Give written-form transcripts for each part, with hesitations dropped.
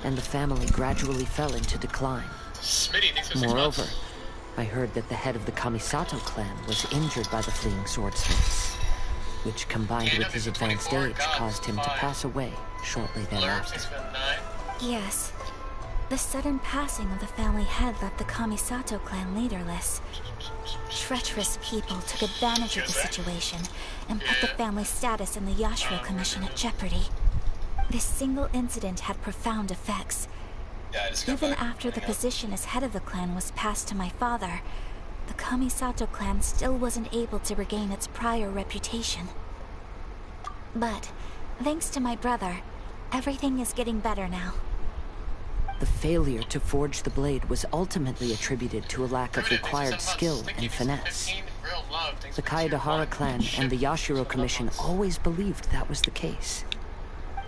and the family gradually fell into decline. Moreover, I heard that the head of the Kamisato clan was injured by the fleeing swordsmiths, which combined with his advanced age caused him to pass away shortly thereafter. Yes. The sudden passing of the family head left the Kamisato clan leaderless. Treacherous people took advantage of the situation and put the family's status in the Yashiro Commission at jeopardy. This single incident had profound effects. Even after the position as head of the clan was passed to my father, the Kamisato clan still wasn't able to regain its prior reputation. But, thanks to my brother, everything is getting better now. The failure to forge the blade was ultimately attributed to a lack of required skill and finesse. The Kaedahara clan and the Yashiro Commission always believed that was the case.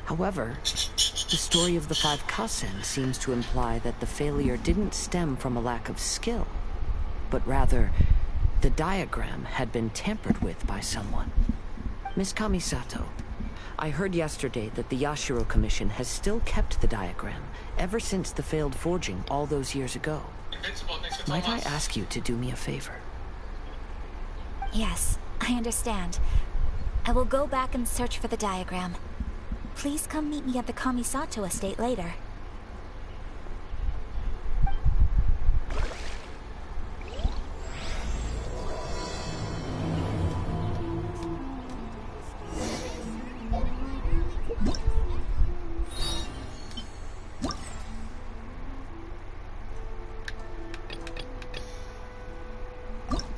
However, the story of the 5 Kasen seems to imply that the failure didn't stem from a lack of skill, but rather, the diagram had been tampered with by someone. Miss Kamisato, I heard yesterday that the Yashiro Commission has still kept the diagram ever since the failed forging all those years ago. Might I ask you to do me a favor? Yes, I understand. I will go back and search for the diagram. Please come meet me at the Kamisato estate later.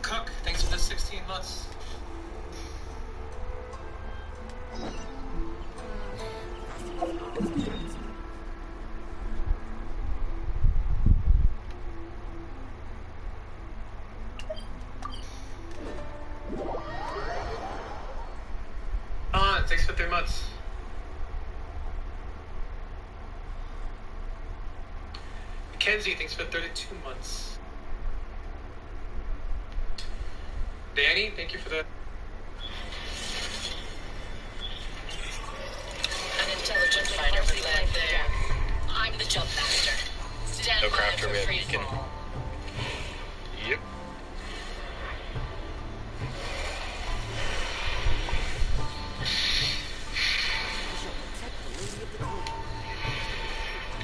Cook, thanks for the 16 months. Thanks for 3 months. Mackenzie, thanks for 32 months. Danny, thank you for the... An intelligent fighter with land there. I'm the jump master. Stand No by crafter, for we have free beacon. fall. Yep.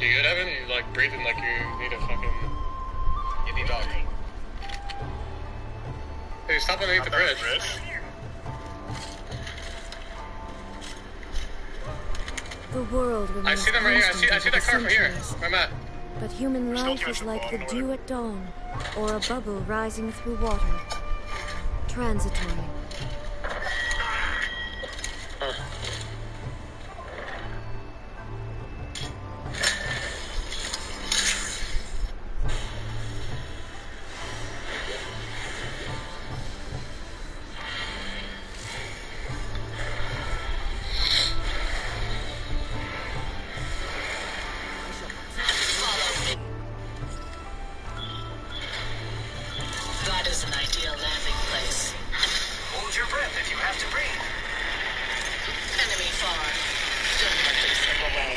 You good, Evan? You like breathing like you need a fucking... You need dog. Hey, stop underneath the bridge. The world I remains see them right here. I constant see over that car the from here. centuries. Where I'm at. But human life is like the dew at dawn, or a bubble rising through water. Transitory. That is an ideal landing place. Hold your breath if you have to breathe. Enemy far. Don't let them slip away.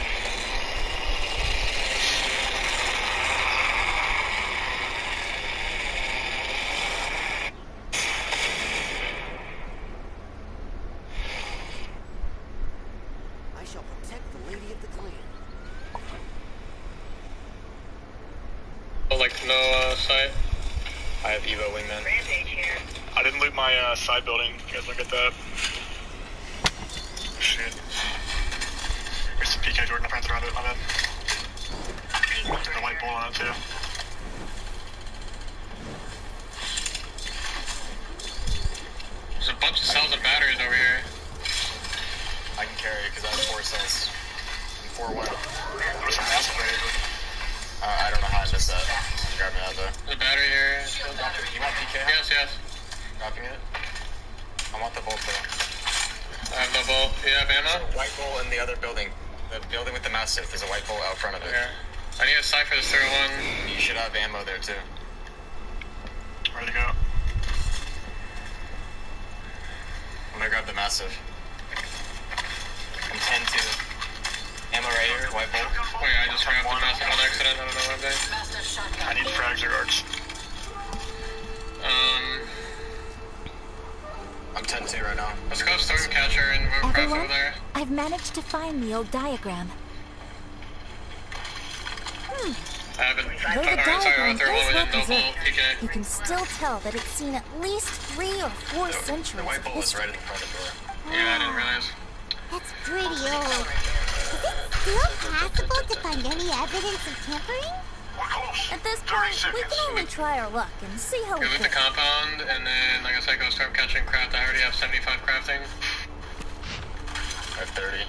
I shall protect the lady of the clan. Oh, like no sight. I have Evo wingman. Rampage here. I didn't loot my side building. You guys look at that. Shit. Here's some PK Jordan. I forgot to throw it. My bad. There's a white bull on it too. There's a bunch of cells and batteries over here. I can carry it because I have 4 cells. And 4 wire. There was some massive right here. I don't know how I missed that. Grab me out there. There's a battery here. You want PK? Yes, yes. Dropping it? I want the bolt though. I have no bolt. Do you have ammo? There's a white bolt in the other building. The building with the mastiff. There's a white bolt out front of it. Yeah. I need a sight for this third one. You should have ammo there too. Ready to go. I'm gonna grab the massive. I'm 10-2. Ammo right here, white bolt. Wait, I just grabbed the massive on accident. I don't know what I'm doing. I need frags or arcs. I'm 10-2 right now. Let's go Stormcatcher and Roadcraft Everyone, over there. I've managed to find the old diagram. I haven't. Though the Alright, sorry, diagram I'll throw is one well with no ball. preserved, you can still tell that it's seen at least 3 or 4 centuries The white of bull is history. right in front of the door. Yeah, I didn't realize. It's pretty old. Is it still possible to find any evidence of tampering? We're close. At this 30 point, we seconds. can only try our luck and see how we Go with the fare. compound, and then, like I said, go Stormcatcher and craft. I already have 75 crafting. I have 30.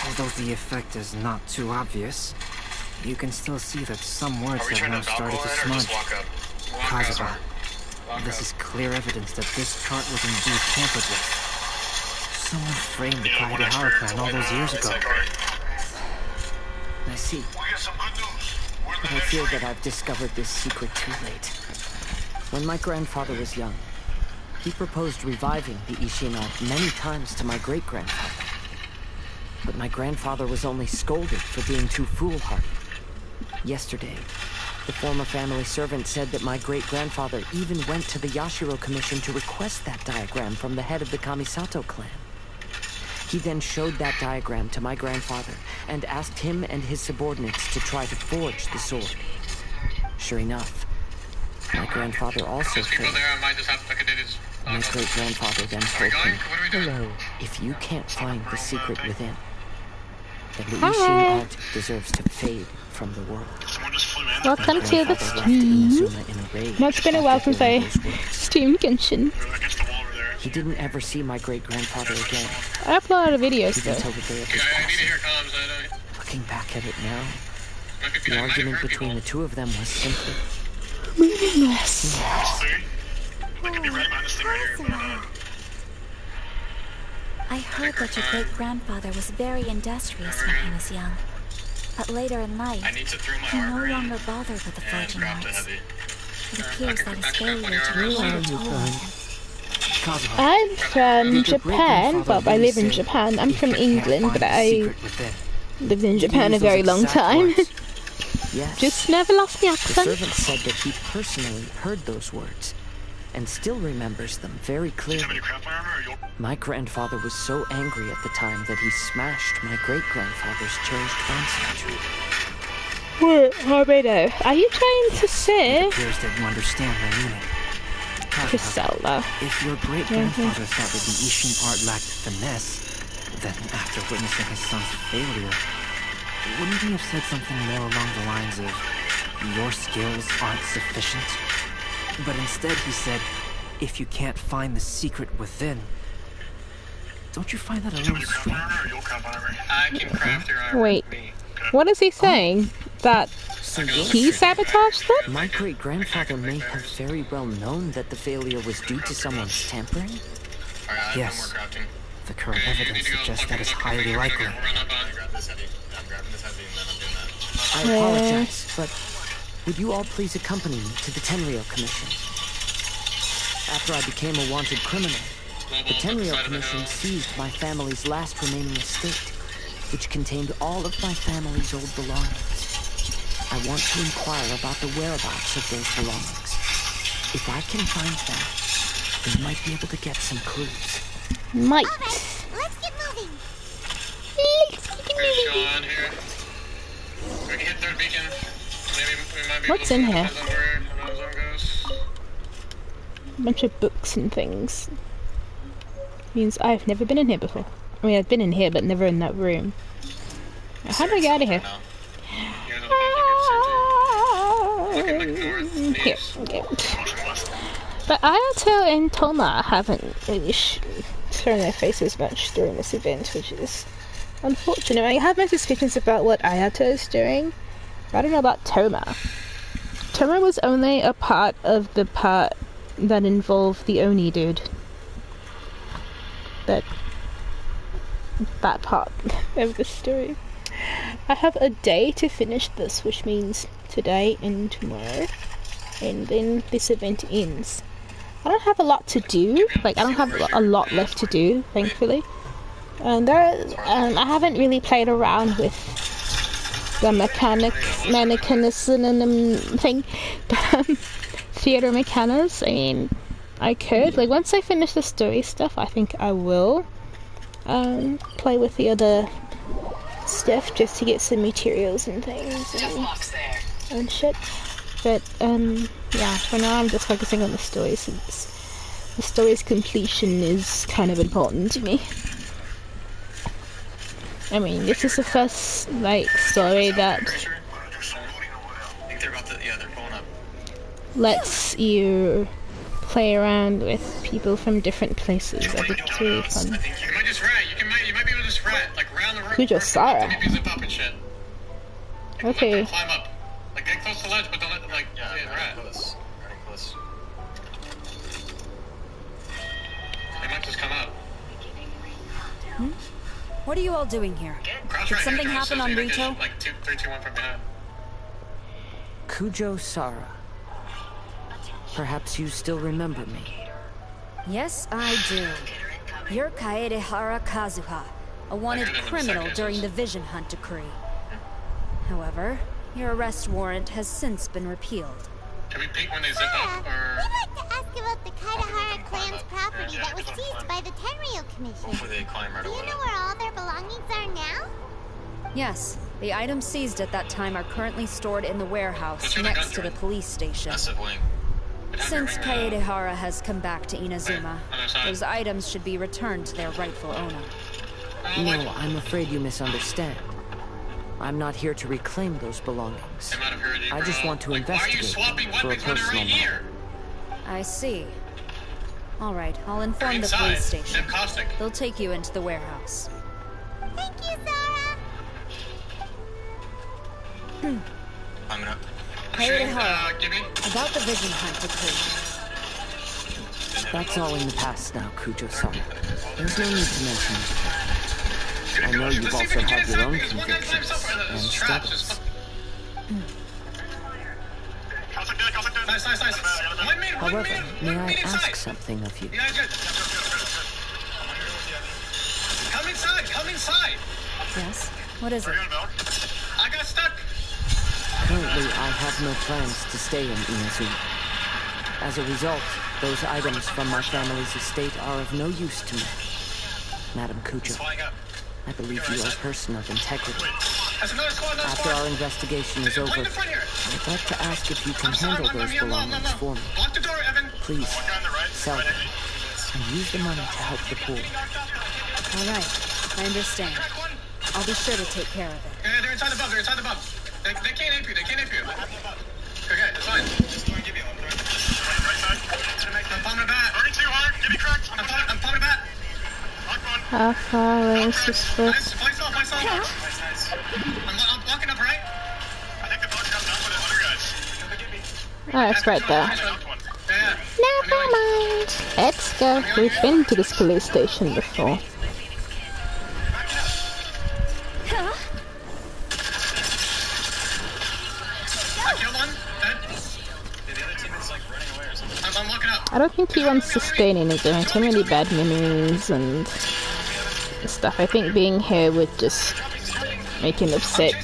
Although the effect is not too obvious, you can still see that some words Are we have trying now to dodgeball started to in or smudge. just walk up? Kazuha, Walk this up. is clear evidence that this chart was indeed tampered with. Someone framed the Yeah, one Kaidahara extra clan all those years It's ago. like, I see, We got some good news. We're in the But I next fear ring. that I've discovered this secret too late. When my grandfather was young, he proposed reviving the Ishin art many times to my great-grandfather. But my grandfather was only scolded for being too foolhardy. Yesterday, the former family servant said that my great-grandfather even went to the Yashiro Commission to request that diagram from the head of the Kamisato clan. He then showed that diagram to my grandfather and asked him and his subordinates to try to forge the sword. Sure enough, my grandfather also There's people failed. there, I might just have to look at it. My great-grandfather then Are we told going? him, What are we doing? "Hello, if you can't find the secret within, then the Hi. Ishin art deserves to fade from the world." Someone just flew in. Welcome to the Grandfather left stream. Inazuma in a rage No, it's been a after while since hearing I those words. streamed Genshin. They're against the wall over there. He didn't ever see my great-grandfather again, I upload a lot of videos even though. till the day of Okay, his I need to passing. hear comms. Looking back at it now, Might be, the I might have argument heard between the people. two of them was simply, Meaningless. See? They could be right behind this thing right here, but I heard that your great-grandfather was very industrious when he was young. But later in life, I need to throw my he no armor in longer bothered with the and forging craft a arts. heavy. It appears that his failure to Where reach are the you toll on going? him. Kazuha, I'm from did your Japan. great-grandfather Well, I live in really say, Japan. I'm "If from you can't England, find but the I secret within"? lived in Did he Japan a use those very long exact time. words? Yes. Just never lost the The accent. servant said that he personally heard those words and still remembers them very do you have clearly. any craft armor or you'll... My grandfather was so angry at the time that he smashed my great-grandfather's cherished bonsai tree. What, Harbedo? Are you trying to say it appears that you understand my meaning. Kazuha, Priscilla? if your great-grandfather thought that the Ishin art lacked finesse, then after witnessing his son's failure, wouldn't he have said something more along the lines of, "Your skills aren't sufficient"? But instead he said, "If you can't find the secret within." Don't you find that a Do you little have any craft strange? armor or you'll craft armor? I can craft your armor. Wait. Me. What is he saying? That So he yes, sabotaged them? my great-grandfather may have very well known that the failure was due to someone's tampering. Alright, I have Yes. no more crafting. The current Okay, you need evidence to go suggests plug that is and look. highly We're likely. gonna run up I'm on. gonna grab this heavy. I'm grabbing this heavy and then I'm doing that. I apologize, but would you all please accompany me to the Tenryou Commission? After I became a wanted criminal, the Tenryou Commission seized my family's last remaining estate, which contained all of my family's old belongings. I want to inquire about the whereabouts of those belongings. If I can find them, we might be able to get some clues. Might. Let's get moving. Pretty sure on here. We can hit third beacon. Maybe we might be What's able in to here? depends on where the zone goes. A bunch of books and things. Means I've never been in here before. I mean, I've been in here, but never in that room. Now, how do I get out of here? You guys are looking like north, Here, east. okay. But Ayato and Toma haven't really shown their faces much during this event, which is unfortunate. I have my suspicions about what Ayato is doing, but I don't know about Toma. Toma was only a part of the part that involved the Oni dude. That part of the story. I have a day to finish this, which means today and tomorrow, and then this event ends. I don't have a lot to do. Like, I don't have a lot left to do, thankfully. And I haven't really played around with the mechanism thing, theater mechanas. I mean, I could, like, once I finish the story stuff, I think I will play with the other stuff just to get some materials and things and shit. But yeah, for now I'm just focusing on the story since the story's completion is kind of important to me. I mean, this is the first, like, story that lets you play around with people from different places. I think it's really fun. You might just rat. You might be able to just rat, like, round the room. Kujosara. Maybe zip up and shit. Okay. Climb up. Like, get close to the ledge, but don't let them, like, rat. Close. They might just come out. Hmm? What are you all doing here? Did something happen on Rito? Like 3, 2, 1 from behind. Kujosara. Perhaps you still remember me. Yes, I do. You're Kaedehara Kazuha, a wanted criminal during the Vision Hunt decree. However, your arrest warrant has since been repealed. Can we peek when they zip up, or...? I'd like to ask about the Kaedehara clan's property that was seized by the Tenryou Commission. Hopefully they climb right Do away. you know where all their belongings are now? Yes, the items seized at that time are currently stored in the warehouse next to the police station. Massive wing. Since Kaedehara has come back to Inazuma, those items should be returned to their rightful owner. No, I'm afraid you misunderstand. I'm not here to reclaim those belongings. I just want to investigate them for a personal matter. I see. All right, I'll inform the police station. They'll take you into the warehouse. Thank you, Zara. Climbing up. Kaedehara, about the Vision Hunt decree. That's all in the past now, Kujosara. There's no need to mention it. I know you've also had your own convictions and struggles. However, may I ask something of you? Come inside! Come inside! Yes? What is it? I got stuck! Currently, I have no plans to stay in Inazuma. As a result, those items from my family's estate are of no use to me. Madam Kujo, I believe you are a person of integrity. After our investigation is over, I'd like to ask if you can handle those belongings for me. Please, sell them, and use the money to help the poor. All right, I understand. I'll be sure to take care of it. Yeah, they're inside the bug. They're inside the bug. They can't ape you. They can't ape you. Okay, it's fine. I'm pumping a bat. Burning too hard. Give me cracked. I'm pumping a bat. How far away is this foot? Nice. Place off. Nice. I'm blocking up, right? I think the bug's coming up with the other guys. Oh, it's right there. Never mind. Let's go. We've been to this police station before. I don't think he wants to stay in Inazuma. Too many bad memories and stuff. I think being here would just make him upset.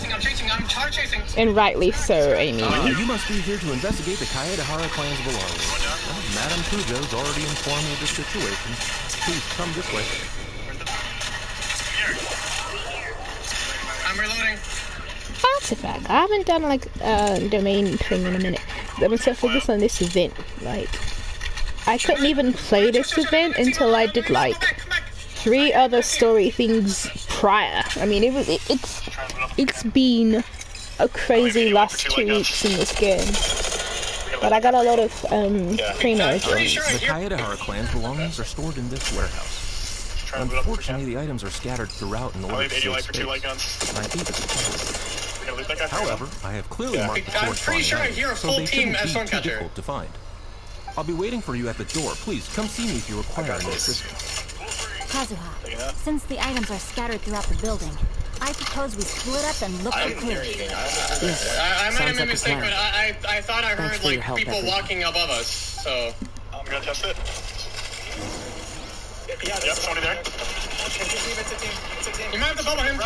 And rightly so, I mean. You must be here to investigate the Kaedehara clan's belongings. Well, Madame Kujo's already informed me of the situation. Please come this way. I'm reloading. Artifact. I haven't done like domain thing in a minute. I've been so focused on this event. Like, I couldn't even play this event until I did like 3 other story things prior. I mean, it's been a crazy last 2 weeks in this game. But I got a lot of primo games. The Kaedehara clan's belongings are stored in this warehouse. Unfortunately, the items are scattered throughout in order to save space. And I think it's a problem. However, I have clearly marked the corresponding items, so they shouldn't be too difficult to find. I'll be waiting for you at the door. Please, come see me if you require any assistance. Kazuha, since the items are scattered throughout the building, I propose we split up and look for clues. Yes, I might have made a mistake, but I thought I heard like people walking above us, so... I'm gonna test it. Yeah, yep, somebody there. It's a team. You might have to bubble him.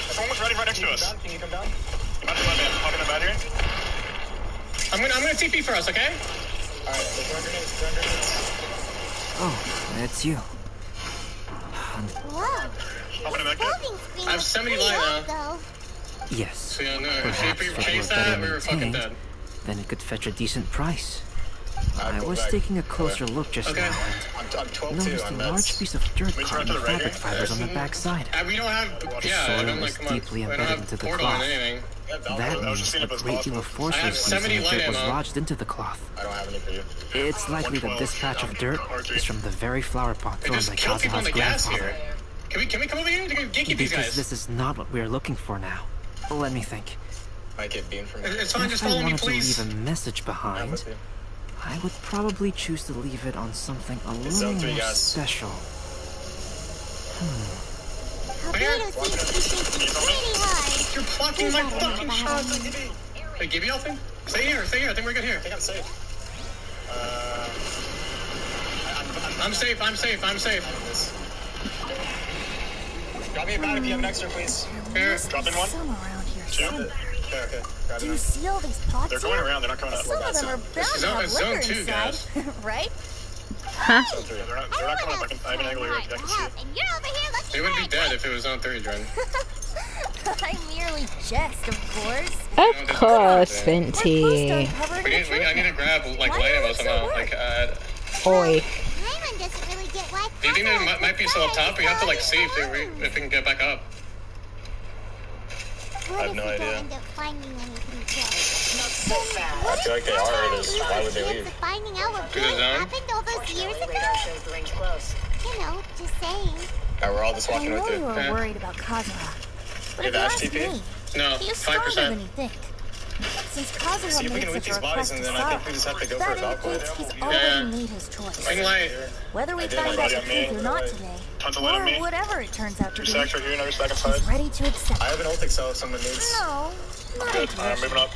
Someone's ready right next to us. Can you come down? You might have to let me. I'm talking about here. I'm gonna TP for us, okay? Alright, throw grenades. Oh, it's you. Whoa. I have 70 light now. Yes. So yeah, no, Perhaps if we if it chased were that, better we were fucking maintained, dead. then it could fetch a decent price. I go was back. taking a closer look just now I'm and 12-2 noticed a on large meds. piece of dirt We caught in turn the to the right fabric here? fibers on the back side. We don't have, The yeah, I soil don't was like, come on. deeply We don't embedded have into the portal or cloth. anything. That means a great deal of force I have was 70 used and the light dirt was ammo. lodged into the cloth. I don't have any for you. It's likely that this patch of dirt is from the very flower pot They thrown just by kill people on Kazuha's the gas grandfather. here. Can we come over here to gatekeep these Because guys? this is not what we are looking for now. Let me think. Might get beamed from me. It's fine, just If I follow me, wanted to please. leave a message behind, I would probably choose to leave it on something a little Zone 3 more gas. special. Albedo seems to be thinking pretty hard. You're blocking my fucking shot. Hey, give me anything? Stay here. I think we're good here. I think I'm safe. I'm safe. Drop me a bat if you have an extra, please. Here, drop in one. Some around here. Okay. Grab Do it. you see all these pots? They're going around. They're not coming up. Some of them are bound to have It's zone liquor 2, inside, guys. right? Huh? They're not coming up. I have an angle here. I can see it. And you're over here looking They would be dead if it was zone 3, Dren. I merely jest, of course. Of course, Fenty. I need to grab like light ammo somehow. Like, Oi. Paimon doesn't really get why do you think there might be some up top? We have to like see if we can get back up. I have no idea. End up finding anything good? I feel like they are. Why would they leave? Finding out what To the really zone? happened all those years ago? You know, just saying. Alright, we're all just I walking know with you you. were worried about Kazuha. But if you Dash ask TP? me, No, he is stronger 5%. than you think. Since Kazuha See if we made can loot such a these bodies, request and to then I think we just have to go for a that Valkyrie. indicates he's already made his choice. Green light. Whether we I did. find I out got the me. truth or not today, Tons of light on or me. whatever it turns out to 2 be, stacks right here. Another stack inside. he's ready to accept I it. have an ult excel if someone needs. No, not Good. Alright, I'm moving up.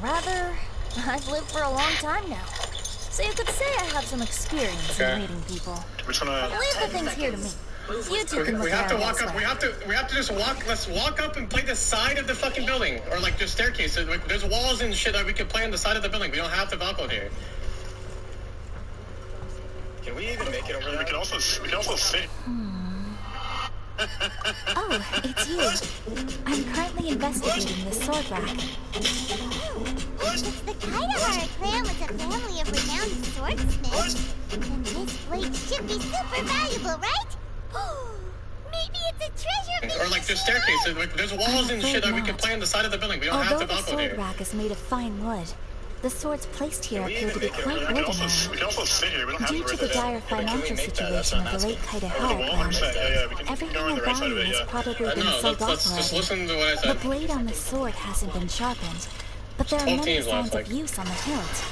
Rather, I've lived for a long time now. So you could say I have some experience in leading people. We're just gonna. Leave the things here to me. You two can We look have to around walk up. elsewhere. We have to just walk. Let's walk up and play the side of the fucking building, or like the staircase. There's walls and shit that we can play on the side of the building. We don't have to Valko here. Can we even make it over there? We can also sit. Oh, it's you. I'm currently investigating this sword rack. The Kaidahara clan was a family of renowned swordsmiths. And this blade should be super valuable, right? Maybe it's a treasure. Or like the staircase. There's walls and shit that we can play on the side of the building. We don't have Although to the Valko sword here. rack is made of fine wood, the swords placed here appear to be quite We can ordinary. also sit here. We don't have Due to to right the there. dire financial situation of the late Kaidahara clan, We can everything go on of the right side of value it. has Yeah. probably been No, sold off let's just already. listen to what I The said. blade on the sword hasn't been sharpened, but there are 12 many teams left, signs of like- use on the hilt.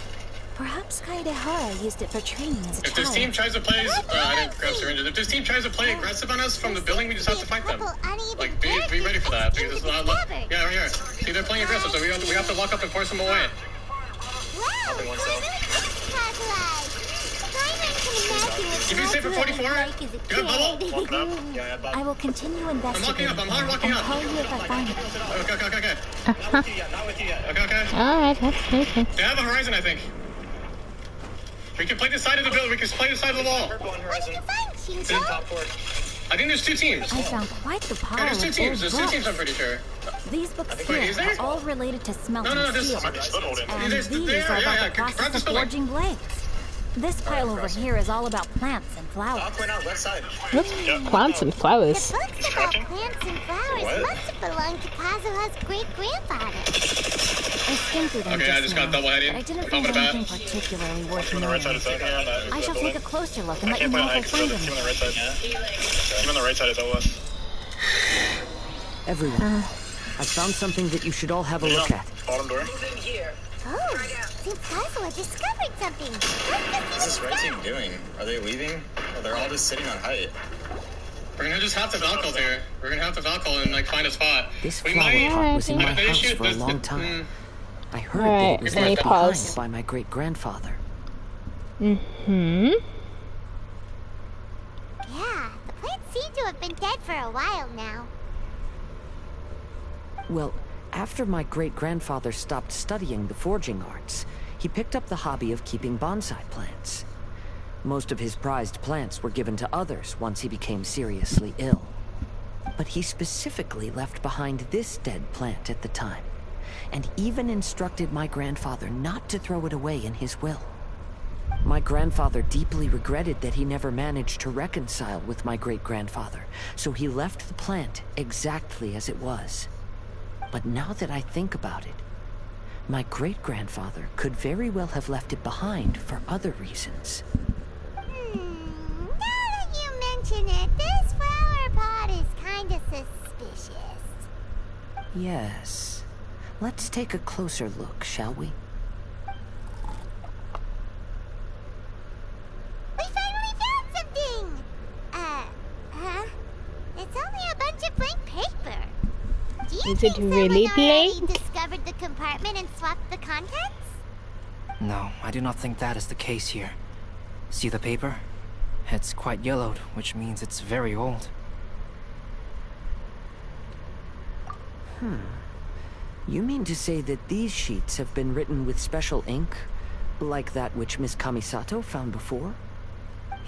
Perhaps Kaidahara used it for training as a If this team child. tries to play, I didn't grab syringes. If this team tries to play aggressive on us from the building, we just have to fight them. Like, be ready for that because it's not. Yeah, right here. See, they're playing aggressive, so we have to walk up and force them away. Wow, Nothing wants I really like Kazuha. Paimon can imagine what Give me a save for Kazuha 44. was like as a You got bubble? kid. Walking up. Yeah, I will continue investigating I'm hard walking and up. tell you if I find it. Okay. Not with you yet. Not with you yet. Okay. Alright, that's okay. They have a horizon, I think. We can play the side of the building. We can play the side of the wall. Purple on horizon. Fine, It's Shinzo. in top port. I think there's 2 teams. I found quite the pile Yeah, there's 2 of teams. old There's 2 teams, I'm books. pretty sure. These books Wait, here is there? are all related to smelting No, this steel. might be split holding. And There's these there, are about the grab process this of building. forging blades. This pile over here is all about plants and flowers. I'll point out left side. What's plants and flowers? The books about plants and flowers What? must have belonged to Kazuha's great-grandfather. I skimmed through them Okay, I just got now, double-headed. but I didn't I'm find gonna bat. anything particularly worth Team on the right side knowing. is out here on that. I shall take a closer look and I let you can't play know on if I because find there's a team on the anything. right side. Team on the right side is OS. Everyone, I found something that you should all have a look at. Bottom door. Oh, seems Kazuha discovered something. What's this red team doing? Are they leaving? Oh, they're all just sitting on height. We're gonna just have to Valko here. We're gonna have to Valko and like find a spot. This We flower might. pot was in my The house issue- for a the- long time. I heard Alright, that it was let me left pause. behind by my great-grandfather. Mm-hmm. Yeah, the plants seem to have been dead for a while now. Well, after my great-grandfather stopped studying the forging arts, he picked up the hobby of keeping bonsai plants. Most of his prized plants were given to others once he became seriously ill. But he specifically left behind this dead plant at the time, and even instructed my grandfather not to throw it away in his will. My grandfather deeply regretted that he never managed to reconcile with my great-grandfather, so he left the plant exactly as it was. But now that I think about it, my great-grandfather could very well have left it behind for other reasons. Now that you mention it, this flower pot is kinda suspicious. Yes. Let's take a closer look, shall we? We finally found something! Huh? It's only a bunch of blank paper. Do you Is it think really someone already blank? discovered the compartment and swapped the contents? No, I do not think that is the case here. See the paper? It's quite yellowed, which means it's very old. You mean to say that these sheets have been written with special ink? Like that which Miss Kamisato found before?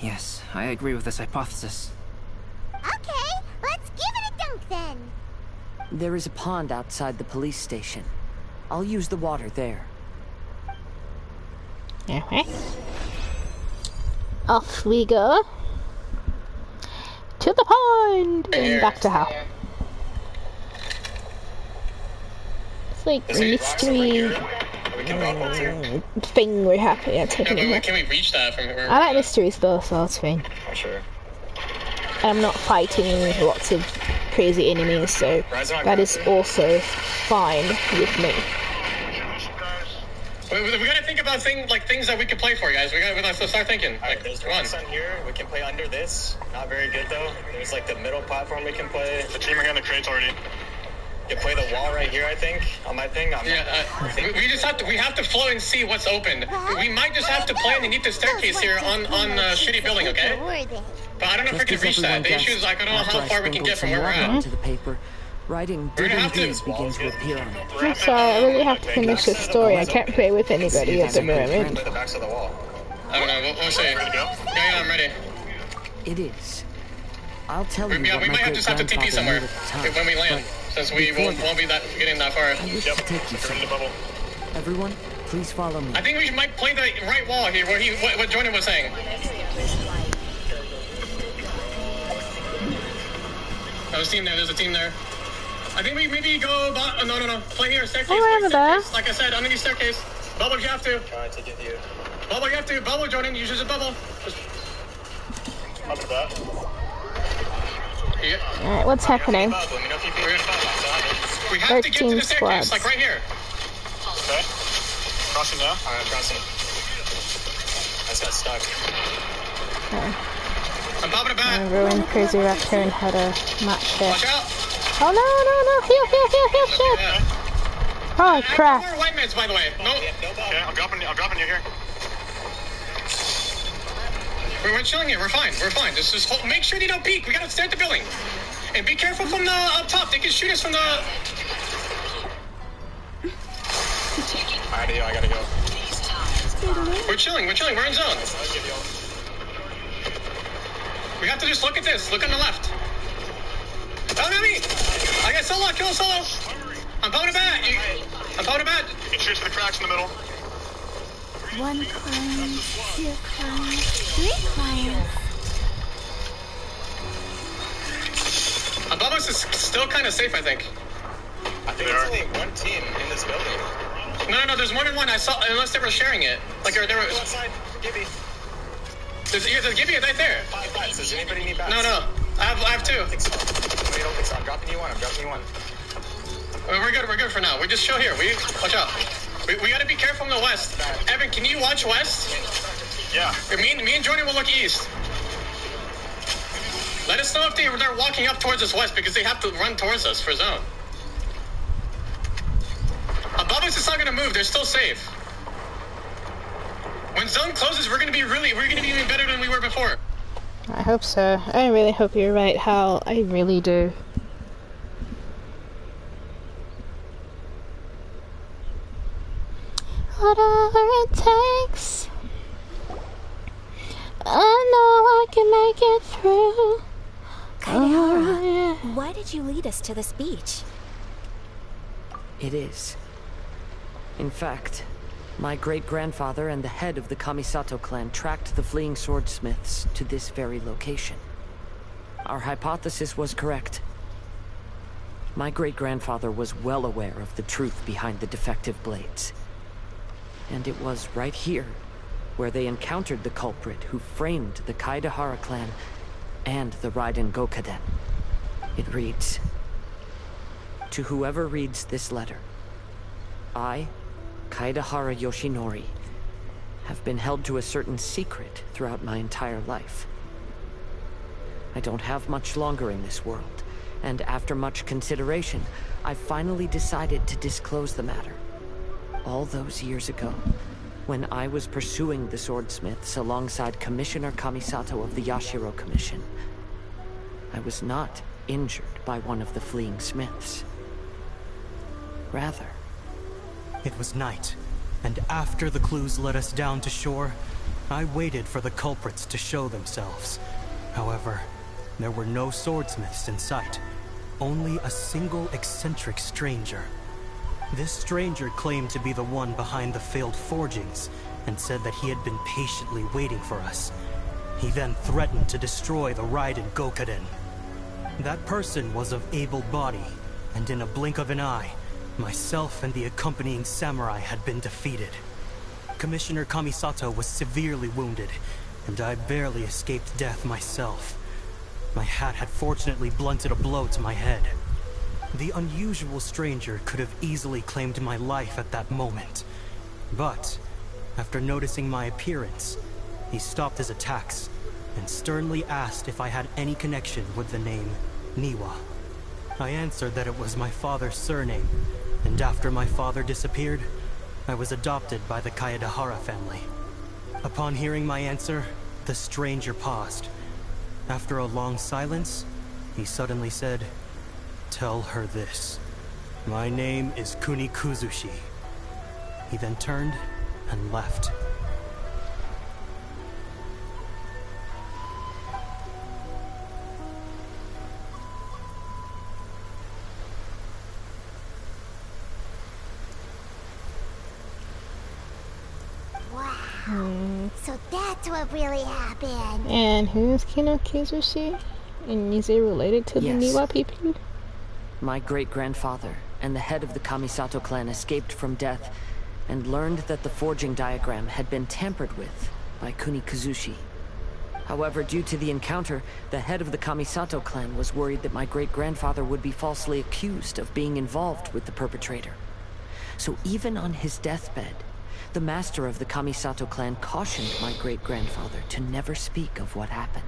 Yes, I agree with this hypothesis. Okay, let's give it a dunk then. There is a pond outside the police station. I'll use the water there. Okay. Off we go. To the pond! And back to Hal. It's like a mystery thing we're happy at taking but can we reach that from where? I like mysteries though, so it's fine. For sure. I'm not fighting lots of crazy enemies, so that is also fine with me. We gotta think about things that we can play for, guys. We gotta start thinking. Alright, there's rocks on here. We can play under this. Not very good though. There's like the middle platform we can play. The team are getting the crates already. You can play the wall right here, I think. On my thing. We just have to flow and see what's open. We might just have to play underneath the staircase here on shitty building, okay? But I don't know if we can reach that. The issue is I don't know how far we can get from where we're at. To the paper, writing D's begins to appear on it. I'm sorry, I really have to finish this story. I can't play with anybody at the moment. The backs of the wall. I don't know. We'll see. Ready to go? Yeah, I'm ready. It is. I'll tell you. Yeah, we might just have to TP somewhere when we land, since we won't be getting that far. Yep. Take you bubble. Everyone, please follow me. I think we might play the right wall here, where what Jordan was saying. There's a team there. There's a team there. I think we maybe go about. No. Play here. Staircase. Staircase. Like I said, underneath staircase. Bubble, you have to. Try to give you. Bubble, you have to. Bubble, Jordan. Use a bubble. Just... Up to that. Yeah. Alright, what's happening? We have to get to the staircase, like right here. Okay. Crossing now? Alright, I'm crossing. I just got stuck. Okay. I'm popping it back. Everyone crazy raptor and had a match here. Watch out. Oh no, heal, shit! Yeah. Oh crap. More white meds, by the way. No. Okay, I'm dropping you here. We're chilling here. We're fine. Just make sure they don't peek. We gotta stay at the building. And be careful from the up top. They can shoot us from the... Alright, I gotta go. We're chilling. We're in zone. We have to just look at this. Look on the left. Oh, not me. I got solo. Kill solo. I'm popping it back. You can shoot to the cracks in the middle. 1 client, 2 clients, 3 clients. Above us is still kind of safe, I think. I think there's only one team in this building. No, there's more than one. I saw, unless they were sharing it. Like, they were... outside, Gibby. There's Gibby right there. 5 bats. Does anybody need bats? No. I have 2. I don't think so. Wait, I don't think so. I'm dropping you one. We're good for now. We just chill here. Watch out. We gotta be careful in the west. Evan, can you watch west? Yeah. Me and Jordan will look east. Let us know if they're walking up towards us west, because they have to run towards us for zone. Above us, it's not gonna move. They're still safe. When zone closes, we're gonna be even better than we were before. I hope so. I really hope you're right, Hal. I really do. Whatever it takes, I know I can make it through. Kaidehara, why did you lead us to this beach? It is. In fact, my great-grandfather and the head of the Kamisato clan tracked the fleeing swordsmiths to this very location. Our hypothesis was correct. My great-grandfather was well aware of the truth behind the defective blades. And it was right here where they encountered the culprit who framed the Kaidehara clan and the Raiden Gokaden. It reads, "To whoever reads this letter, I, Kaidehara Yoshinori, have been held to a certain secret throughout my entire life. I don't have much longer in this world, and after much consideration, I finally decided to disclose the matter. All those years ago, when I was pursuing the swordsmiths alongside Commissioner Kamisato of the Yashiro Commission, I was not injured by one of the fleeing smiths. Rather, it was night, and after the clues led us down to shore, I waited for the culprits to show themselves. However, there were no swordsmiths in sight, only a single eccentric stranger. This stranger claimed to be the one behind the failed forgings, and said that he had been patiently waiting for us. He then threatened to destroy the Raiden Gokaden. That person was of able body, and in a blink of an eye, myself and the accompanying samurai had been defeated. Commissioner Kamisato was severely wounded, and I barely escaped death myself. My hat had fortunately blunted a blow to my head. The unusual stranger could have easily claimed my life at that moment. But, after noticing my appearance, he stopped his attacks and sternly asked if I had any connection with the name Niwa. I answered that it was my father's surname, and after my father disappeared, I was adopted by the Kaedehara family. Upon hearing my answer, the stranger paused. After a long silence, he suddenly said, "Tell her this. My name is Kuni Kuzushi." He then turned and left. So that's what really happened. And who's Kuni Kuzushi? And is he related to the Niwa people? My great-grandfather and the head of the Kamisato clan escaped from death and learned that the forging diagram had been tampered with by Kuni Kuzushi. However, due to the encounter, the head of the Kamisato clan was worried that my great-grandfather would be falsely accused of being involved with the perpetrator. So even on his deathbed, the master of the Kamisato clan cautioned my great-grandfather to never speak of what happened.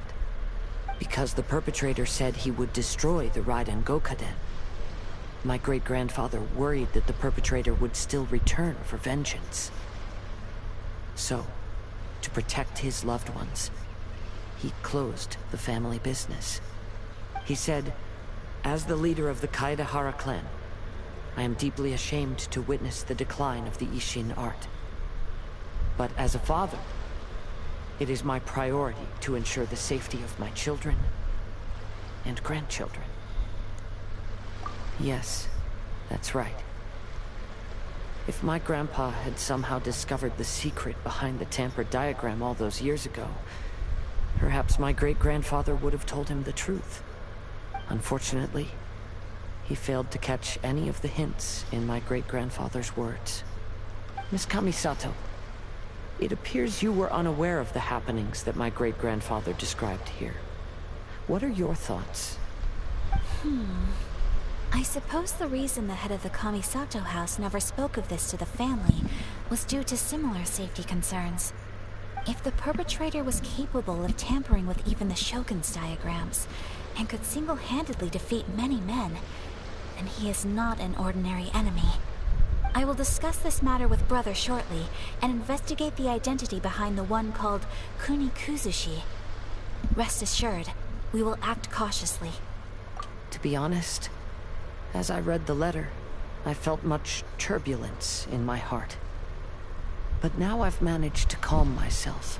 Because the perpetrator said he would destroy the Raiden Gokaden, my great-grandfather worried that the perpetrator would still return for vengeance. So, to protect his loved ones, he closed the family business. He said, "As the leader of the Kaedehara clan, I am deeply ashamed to witness the decline of the Ishin art. But as a father, it is my priority to ensure the safety of my children and grandchildren." Yes, that's right. If my grandpa had somehow discovered the secret behind the tampered diagram all those years ago, perhaps my great-grandfather would have told him the truth. Unfortunately, he failed to catch any of the hints in my great-grandfather's words. Miss Kamisato, it appears you were unaware of the happenings that my great-grandfather described here. What are your thoughts? I suppose the reason the head of the Kamisato house never spoke of this to the family was due to similar safety concerns. If the perpetrator was capable of tampering with even the Shogun's diagrams, and could single-handedly defeat many men, then he is not an ordinary enemy. I will discuss this matter with Brother shortly and investigate the identity behind the one called Kunikuzushi. Rest assured, we will act cautiously. To be honest, as I read the letter, I felt much turbulence in my heart. But now I've managed to calm myself.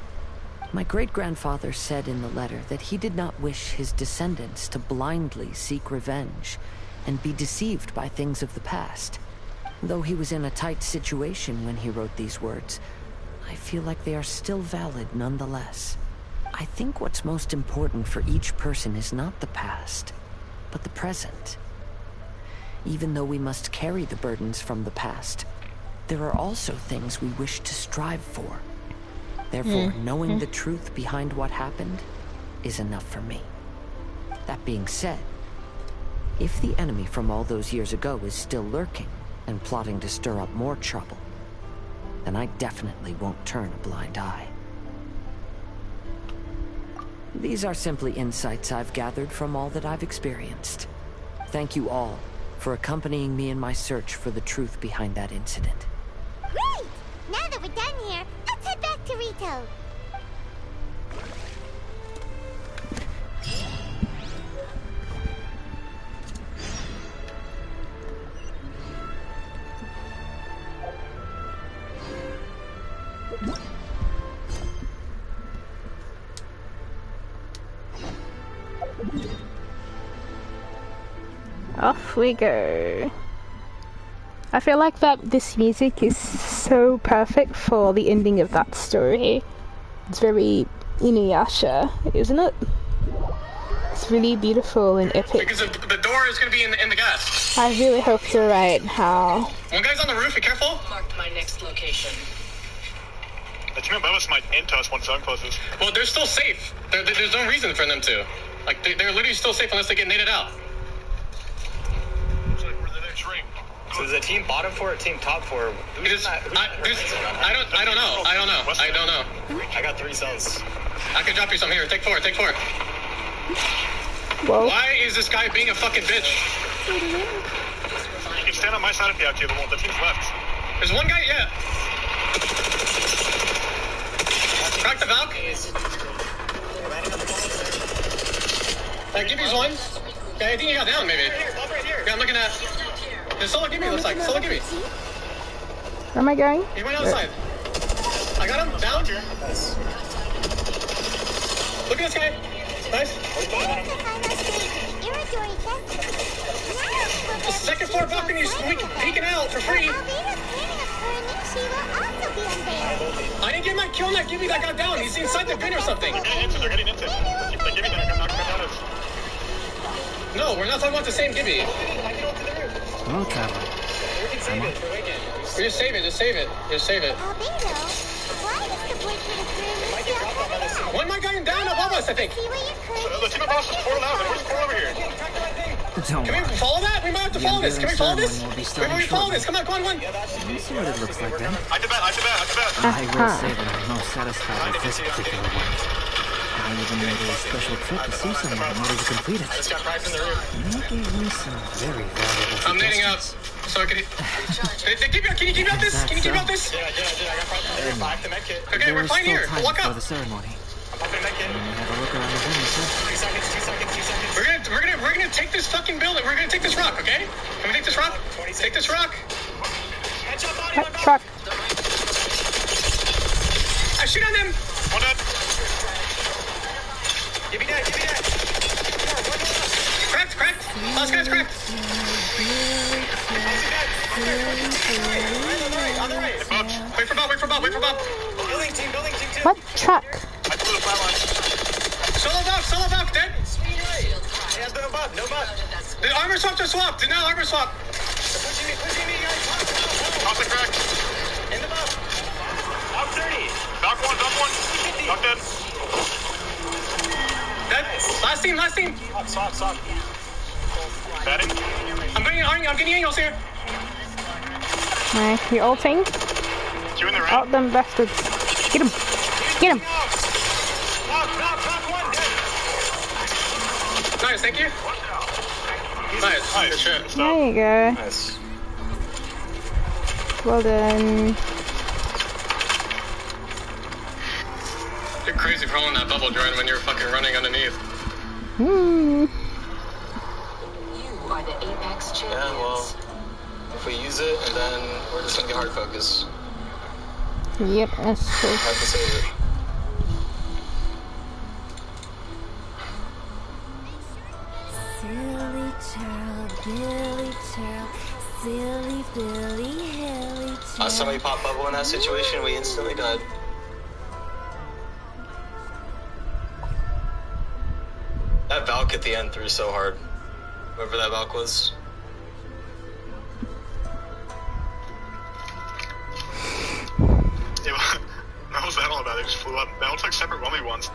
My great-grandfather said in the letter that he did not wish his descendants to blindly seek revenge and be deceived by things of the past. Though he was in a tight situation when he wrote these words, I feel like they are still valid nonetheless. I think what's most important for each person is not the past, but the present. Even though we must carry the burdens from the past, there are also things we wish to strive for. Therefore, knowing the truth behind what happened is enough for me. That being said, if the enemy from all those years ago is still lurking and plotting to stir up more trouble, then I definitely won't turn a blind eye. These are simply insights I've gathered from all that I've experienced. Thank you all for accompanying me in my search for the truth behind that incident. Great! Now that we're done here, let's head back to Rito. Off we go. I feel like that this music is so perfect for the ending of that story. It's very Inuyasha, isn't it? It's really beautiful and epic. Because the door is going to be in the gas. I really hope you're right, how... One guy's on the roof, be careful. Marked my next location. The team above us might int us once zone closes. Well, they're still safe. There's no reason for them to. Like, they're literally still safe unless they get naded out. So is it team bottom four or team top four? I don't know. I got 3 cells. I can drop you some here. Take 4. Whoa. Why is this guy being a fucking bitch? You can stand on my side if you have to, but the team's left. There's one guy, yeah. Crack the Valk. Give me one. Yeah, I think he got down, maybe. Yeah, I'm looking at... There's solo gimme, looks like. Solo gimme. Where am I going? He went outside. I got him. Down. Nice. Look at this guy. Nice. The second floor balcony is peeking out for free. I didn't get my kill on that gimme that got down. He's inside the bin or something. They're getting into. The gimme that got knocked out. No, we're not talking about the same gimme. Hello, traveler. Just save it. One might got down above us, I think. The team above us is 4 loud. Where's 4 over here? Don't Can we follow that? We might have to follow this. Can we follow this? Can we follow this? Come on. Let me see what it looks like then. I did bet. I will say that I'm most satisfied with this particular one. I even made a special trip to see someone in order to complete it. And they gave me some very valuable suggestions. I'm nading out. So can you keep out this? Can you keep out this? Yeah, I got 5 to med kit. Okay, we're fine here. Walk up. For the ceremony. I'm popping med kit. Have a look around the room, sir. 2 seconds. We're gonna take this fucking building. We're gonna take this rock, okay? Can we take this rock? Take this rock. Headshot body, one Truck. I shoot on them. One dead. Give me that. Cracked. Last guy's cracked. On the right. Wait for Bob. Building team two. What truck? I threw the flat line. Solo Valk, dead. Yeah, no bot. The armor swap. Did not armor swap. Pushing me, guys. Toss it crack. In the bot. I'm 30. Knock one. Knock dead. Dead. Last team. Swap. Batting. I'm getting angles here. Nice, you're ulting. 2 in the right. Out them bastards. Get him. Knock one, dead. Nice, thank you. Nice. Good shit. There you go. Nice. Well then. You're crazy for holding that bubble joint when you're fucking running underneath. Hmm. You are the Apex champions. Yeah, well, if we use it, and then we're just gonna get hard focus. Yep, that's true. Have to save it. Silly churl, Billy churl, silly Billy, hilly churl. Somebody pop bubble in that situation, we instantly died. That Valk at the end threw so hard. Whoever that Valk was. Yeah, what was that all about? They just flew up. That looks like separate rummy ones.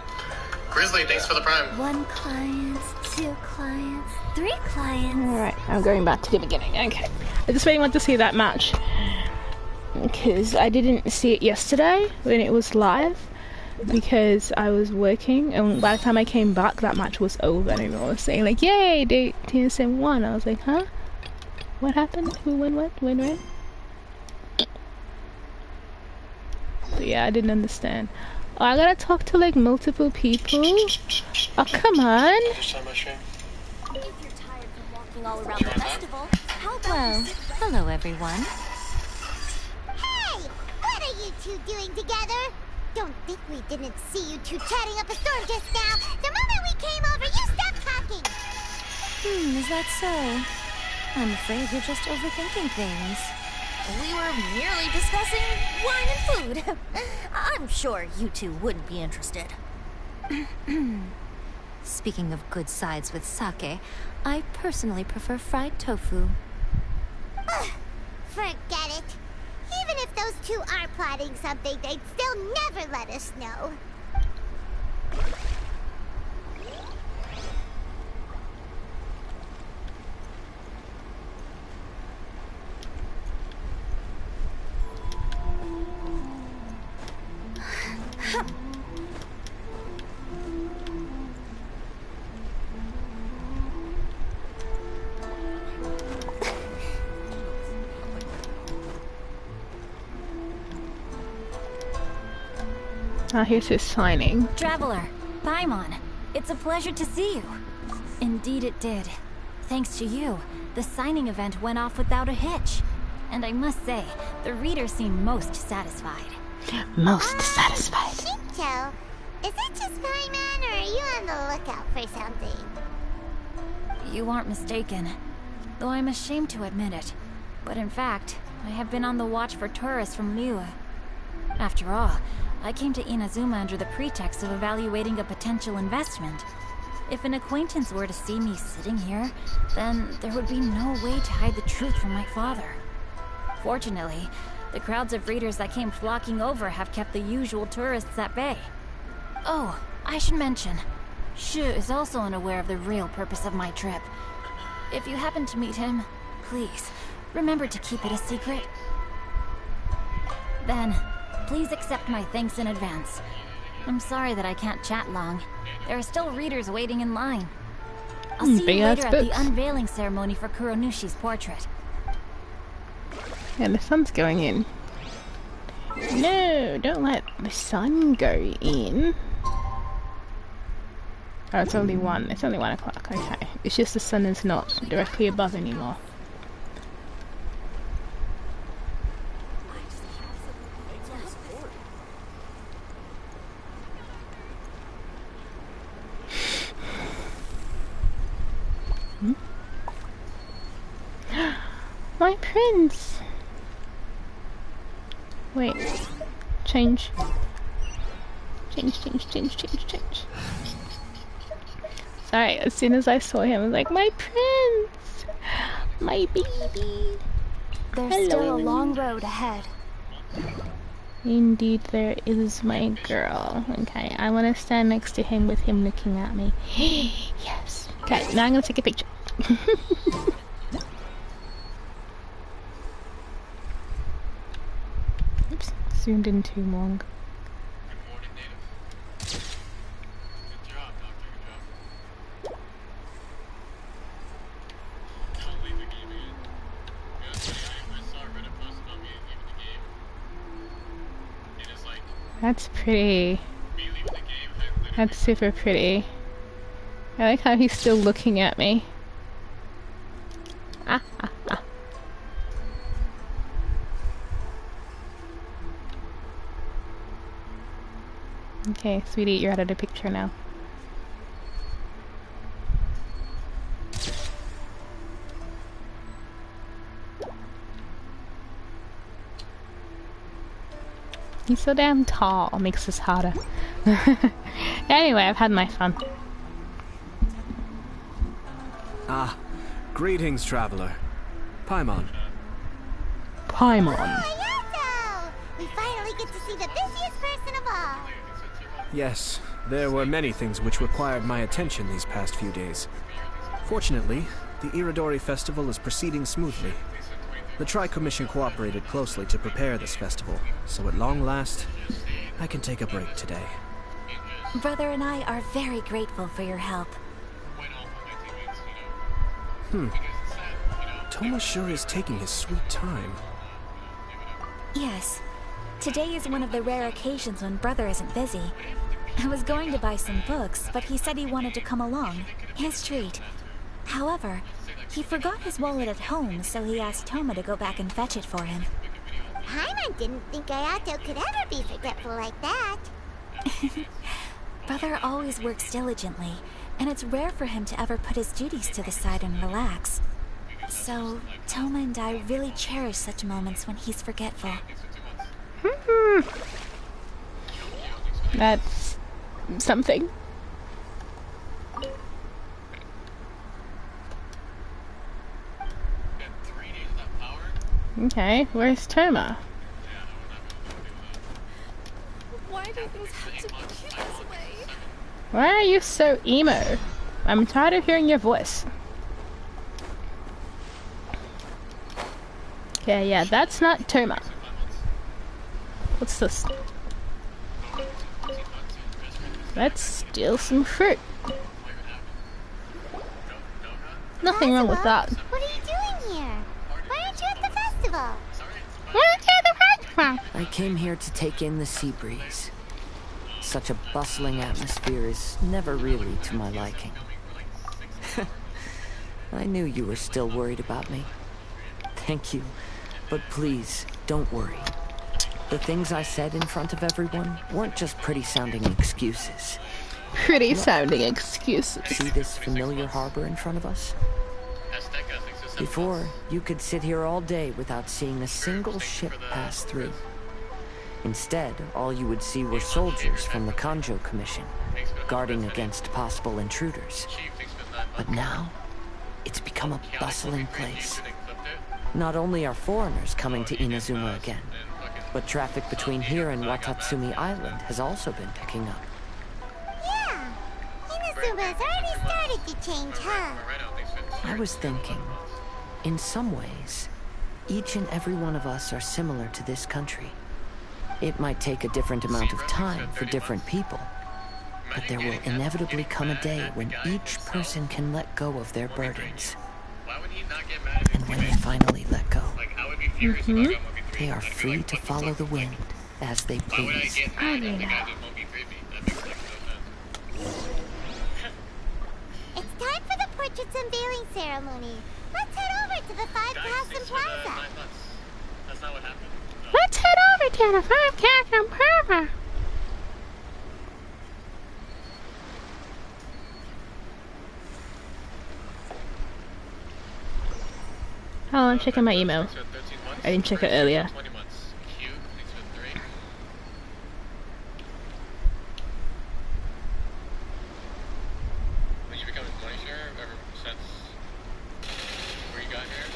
Grizzly, thanks for the prime. 1 client, 2 clients, 3 clients. Alright, I'm going back to the beginning. Okay. I just really want to see that match. Because I didn't see it yesterday when it was live. Because I was working, and by the time I came back, that match was over, and everyone was saying like, "Yay, TSM won!" I was like, "Huh? What happened? Who won? What? When?" But yeah, I didn't understand. Oh, I gotta talk to like multiple people. Oh, come on! If you're tired from walking all around the festival, how about well, hello everyone. Hey, what are you two doing together? Don't think we didn't see you two chatting up a storm just now. The moment we came over, you stopped talking. Is that so? I'm afraid you're just overthinking things. We were merely discussing wine and food. I'm sure you two wouldn't be interested. Speaking of good sides with sake, I personally prefer fried tofu. Forget it. Even if those two are plotting something, they'd still never let us know. Ah, here's his signing. Traveler, Paimon, it's a pleasure to see you. Indeed it did. Thanks to you, the signing event went off without a hitch. And I must say, the readers seem most satisfied. Most satisfied. Shincho, is it just Paimon, or are you on the lookout for something? You aren't mistaken, though I'm ashamed to admit it. But in fact, I have been on the watch for tourists from Liyue. After all, I came to Inazuma under the pretext of evaluating a potential investment. If an acquaintance were to see me sitting here, then there would be no way to hide the truth from my father. Fortunately, the crowds of readers that came flocking over have kept the usual tourists at bay. Oh, I should mention, Shu is also unaware of the real purpose of my trip. If you happen to meet him, please, remember to keep it a secret. Then, please accept my thanks in advance. I'm sorry that I can't chat long. There are still readers waiting in line. I'll see you later at the unveiling ceremony for Kuronushi's portrait. Yeah, the sun's going in. No, don't let the sun go in. Oh, it's only 1. It's only 1 o'clock. Okay. It's just the sun is not directly above anymore. My prince! Wait. Change. Change. Sorry, as soon as I saw him, I was like, my prince! My baby! There's still a long road ahead. Indeed there is, my girl. Okay, I want to stand next to him with him looking at me. Yes. Okay, now I'm going to take a picture. Oops, zoomed in too long. That's pretty. That's super pretty. I like how he's still looking at me. Ah, ah, ah. Okay, sweetie, you're out of the picture now. He's so damn tall, makes this harder. Anyway, I've had my fun. Ah, greetings, traveler. Paimon. Paimon. Yato! We finally get to see the busiest person of all. Yes, there were many things which required my attention these past few days. Fortunately, the Iridori Festival is proceeding smoothly. The Tri-Commission cooperated closely to prepare this festival, so at long last, I can take a break today. Brother and I are very grateful for your help. Toma sure is taking his sweet time. Yes. Today is one of the rare occasions when Brother isn't busy. I was going to buy some books, but he said he wanted to come along. His treat. However, he forgot his wallet at home, so he asked Toma to go back and fetch it for him. Paimon didn't think Ayato could ever be forgetful like that. Brother always works diligently, and it's rare for him to ever put his duties to the side and relax. So, Toma and I really cherish such moments when he's forgetful. That's something. Okay, where's Toma? Why do things have to be this way? Why are you so emo? I'm tired of hearing your voice. Okay, yeah, that's not Toma. What's this? Let's steal some fruit. Nothing wrong with that. What are you doing here? Why aren't you at the festival? I came here to take in the sea breeze. Such a bustling atmosphere is never really to my liking. I knew you were still worried about me. Thank you, but please, don't worry. The things I said in front of everyone weren't just pretty-sounding excuses. Pretty-sounding excuses. See this familiar harbor in front of us? Before, you could sit here all day without seeing a single ship pass through. Instead, all you would see were soldiers from the Kanjo Commission, guarding against possible intruders. But now, it's become a bustling place. Not only are foreigners coming to Inazuma again, but traffic between here and Watatsumi Island has also been picking up. Yeah, Inazuma's already started to change, huh? I was thinking, in some ways, each and every one of us are similar to this country. It might take a different amount of time for different people, but there will inevitably come a day when each person can let go of their burdens. And when they finally let go, they are free to follow the wind as they please. It's time for the portraits unveiling ceremony. Let's head over to the 5 Castle Plaza. That's not what happened. Let's head over to the 5 Castle Plaza. Oh, I'm checking my email. I didn't check it earlier. When you become a money share ever since where you got here?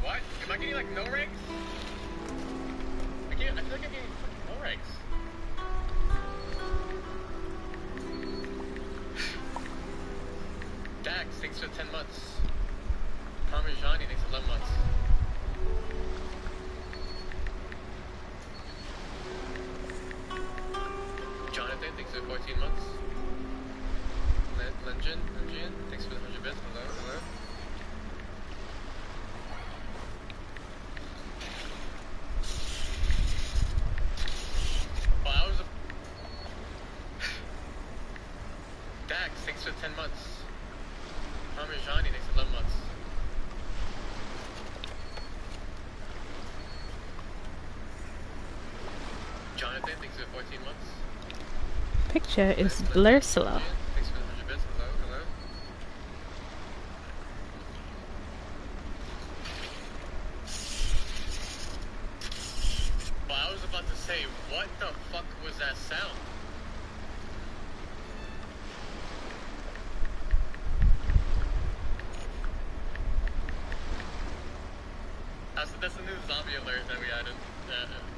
What? Am I getting like no ranks? I feel like I'm getting fucking no ranks. Dax, thanks for 10 months. Parmigiani, thanks for 11 months. Jonathan, thanks for 14 months. Lenjian, thanks for the 100 bits. Hello. Well, I was Dax, thanks for 10 months. Parmigiani, thanks for 11 months. Jonathan, thanks for 14 months. Picture is blur slow. Thanks for the 100 bits. Hello. Well, I was about to say, what the fuck was that sound? That's the new zombie alert that we added.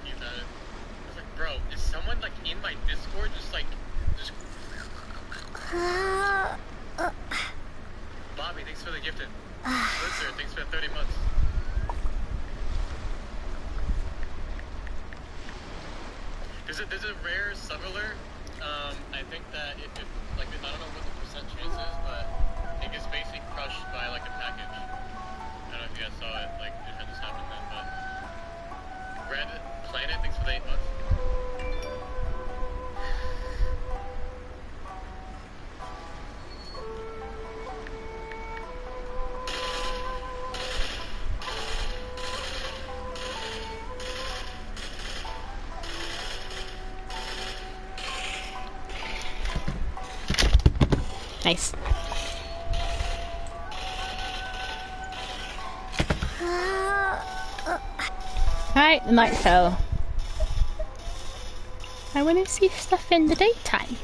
Keith added. I was like, bro, is someone like in my Discord just Bobby, thanks for the gifted. Blitzer, thanks for the 30 months. There's a rare sub alert. I think that if like I don't know what the percent chance is, but it gets basically crushed by like a package. I don't know if you guys saw it, like it had just happened then, but Red Planet, thanks for the 8 months. Nice. Alright, the night fell. I want to see stuff in the daytime.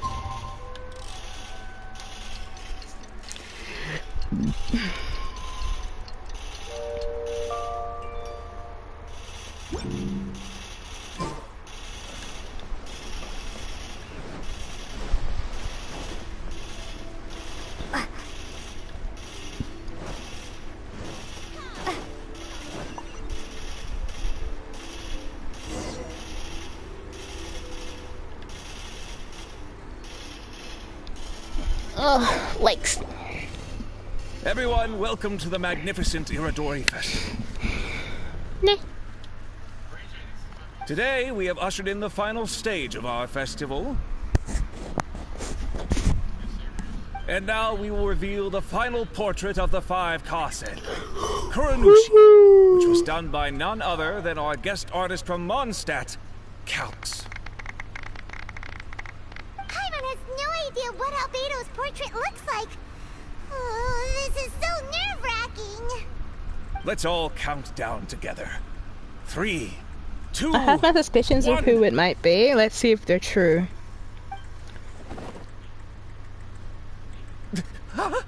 Ugh, legs. Everyone, welcome to the magnificent Iridori Festival. Nah. Today, we have ushered in the final stage of our festival. And now we will reveal the final portrait of the 5 Kasen, Kuronushi, which was done by none other than our guest artist from Mondstadt, Calx. Paimon has no idea what Albedo's portrait looks like. Oh, this is so nerve-wracking. Let's all count down together. 3, 2, I have my suspicions 1. of who it might be. Let's see if they're true. Huh?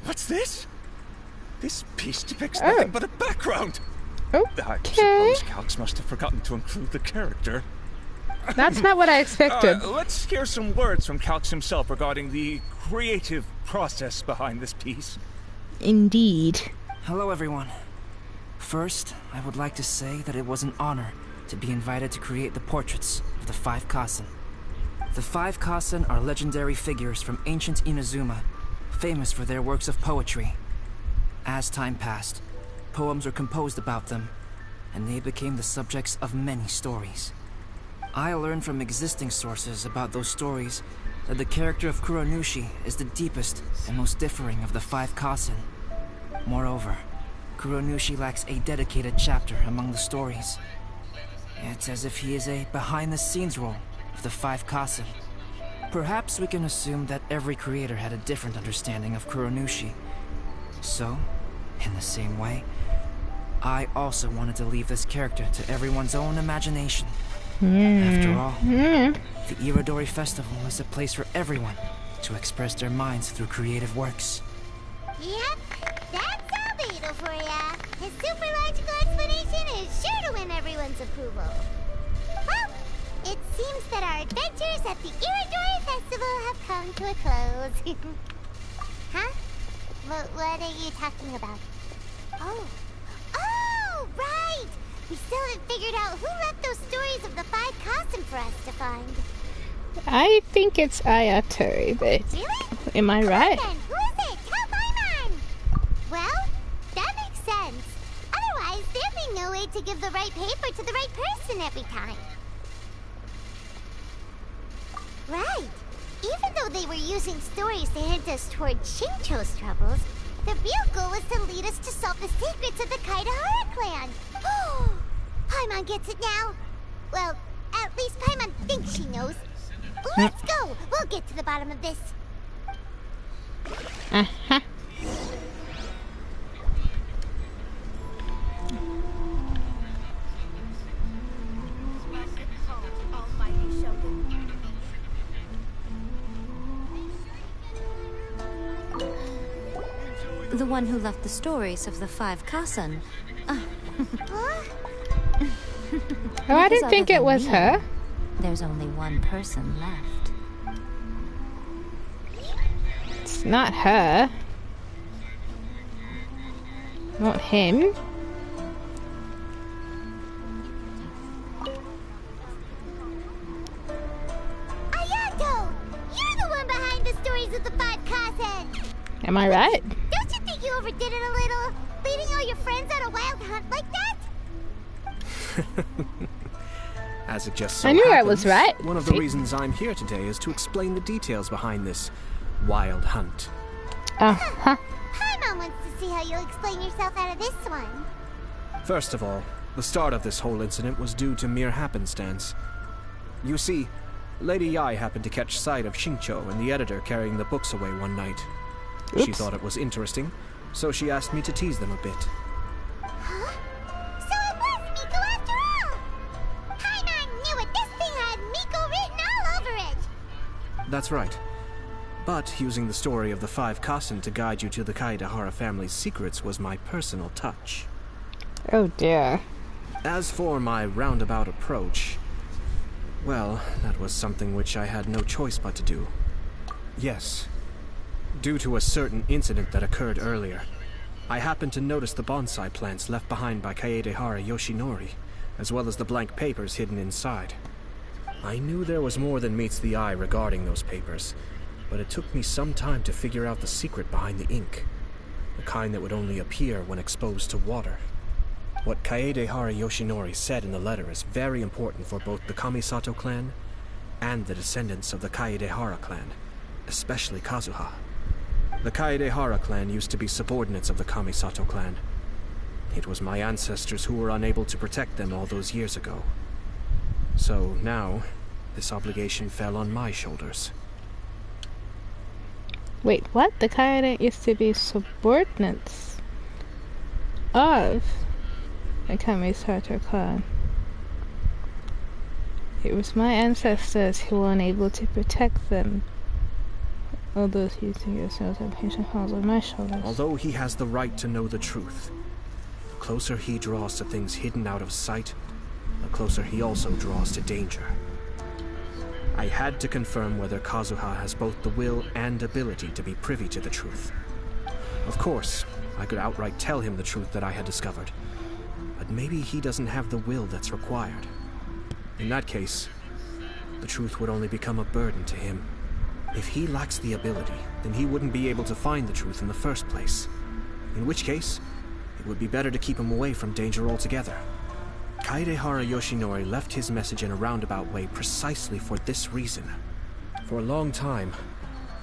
What's this? This piece depicts nothing but a background. Okay. I suppose Calx must have forgotten to include the character. That's not what I expected. Let's hear some words from Calx himself regarding the creative process behind this piece. Indeed. Hello, everyone. First, I would like to say that it was an honor to be invited to create the portraits of the 5 Kasen. The 5 Kasen are legendary figures from ancient Inazuma, famous for their works of poetry. As time passed, poems were composed about them, and they became the subjects of many stories. I learned from existing sources about those stories that the character of Kuronushi is the deepest and most differing of the 5 Kasen. Moreover, Kuronushi lacks a dedicated chapter among the stories. It's as if he is a behind-the-scenes role of the 5 Kasen. Perhaps we can assume that every creator had a different understanding of Kuronushi. So, in the same way, I also wanted to leave this character to everyone's own imagination. After all, the Iridori Festival is a place for everyone to express their minds through creative works. Yep, that's Albedo for ya. His super everyone's approval. Well, it seems that our adventures at the Iridori Festival have come to a close. Huh? What are you talking about? Oh, right! We still haven't figured out who left those stories of the 5 Kasen for us to find. I think it's Ayatori, but really? Am I right? Then, who is it? Tell Paimon! Well, that makes sense. Otherwise, there'd be no way to give the right paper to the right person every time. Right. Even though they were using stories to hint us toward Shincho's troubles, the real goal was to lead us to solve the secrets of the Kaidahara clan. Paimon gets it now. Well, at least Paimon thinks she knows. Let's go. We'll get to the bottom of this. Uh-huh. The one who left the stories of the 5 Kasen. Oh, I didn't think it was her. There's only one person left. It's not her. Not him. Ayato! You're the one behind the stories of the 5 Kasen! Am I right? Don't you think you overdid it a little? Leading all your friends on a wild hunt like that? As it just so I knew happens, I was right. One of the reasons I'm here today is to explain the details behind this wild hunt. Uh-huh. Paimon wants to see how you'll explain yourself out of this one. First of all, the start of this whole incident was due to mere happenstance. You see, Lady Yai happened to catch sight of Shincho and the editor carrying the books away one night. Oops. She thought it was interesting, so she asked me to tease them a bit. Huh? So it was Miko after all! Paimon knew it! This thing had Miko written all over it! That's right. But using the story of the 5 Kasen to guide you to the Kaidahara family's secrets was my personal touch. Oh dear. As for my roundabout approach, well, that was something which I had no choice but to do. Yes. Due to a certain incident that occurred earlier, I happened to notice the bonsai plants left behind by Kaedehara Yoshinori, as well as the blank papers hidden inside. I knew there was more than meets the eye regarding those papers, but it took me some time to figure out the secret behind the ink, the kind that would only appear when exposed to water. What Kaedehara Yoshinori said in the letter is very important for both the Kamisato clan and the descendants of the Kaedehara clan, especially Kazuha. The Kaedehara clan used to be subordinates of the Kamisato clan. It was my ancestors who were unable to protect them all those years ago. So now, this obligation fell on my shoulders. Wait, what? The Kaede used to be subordinates of the Kamisato clan. It was my ancestors who were unable to protect them. All those using yourselves and patient falls on my shoulders. Although he has the right to know the truth, the closer he draws to things hidden out of sight, the closer he also draws to danger. I had to confirm whether Kazuha has both the will and ability to be privy to the truth. Of course, I could outright tell him the truth that I had discovered, but maybe he doesn't have the will that's required. In that case, the truth would only become a burden to him. If he lacks the ability, then he wouldn't be able to find the truth in the first place. In which case, it would be better to keep him away from danger altogether. Kaedehara Yoshinori left his message in a roundabout way precisely for this reason. For a long time,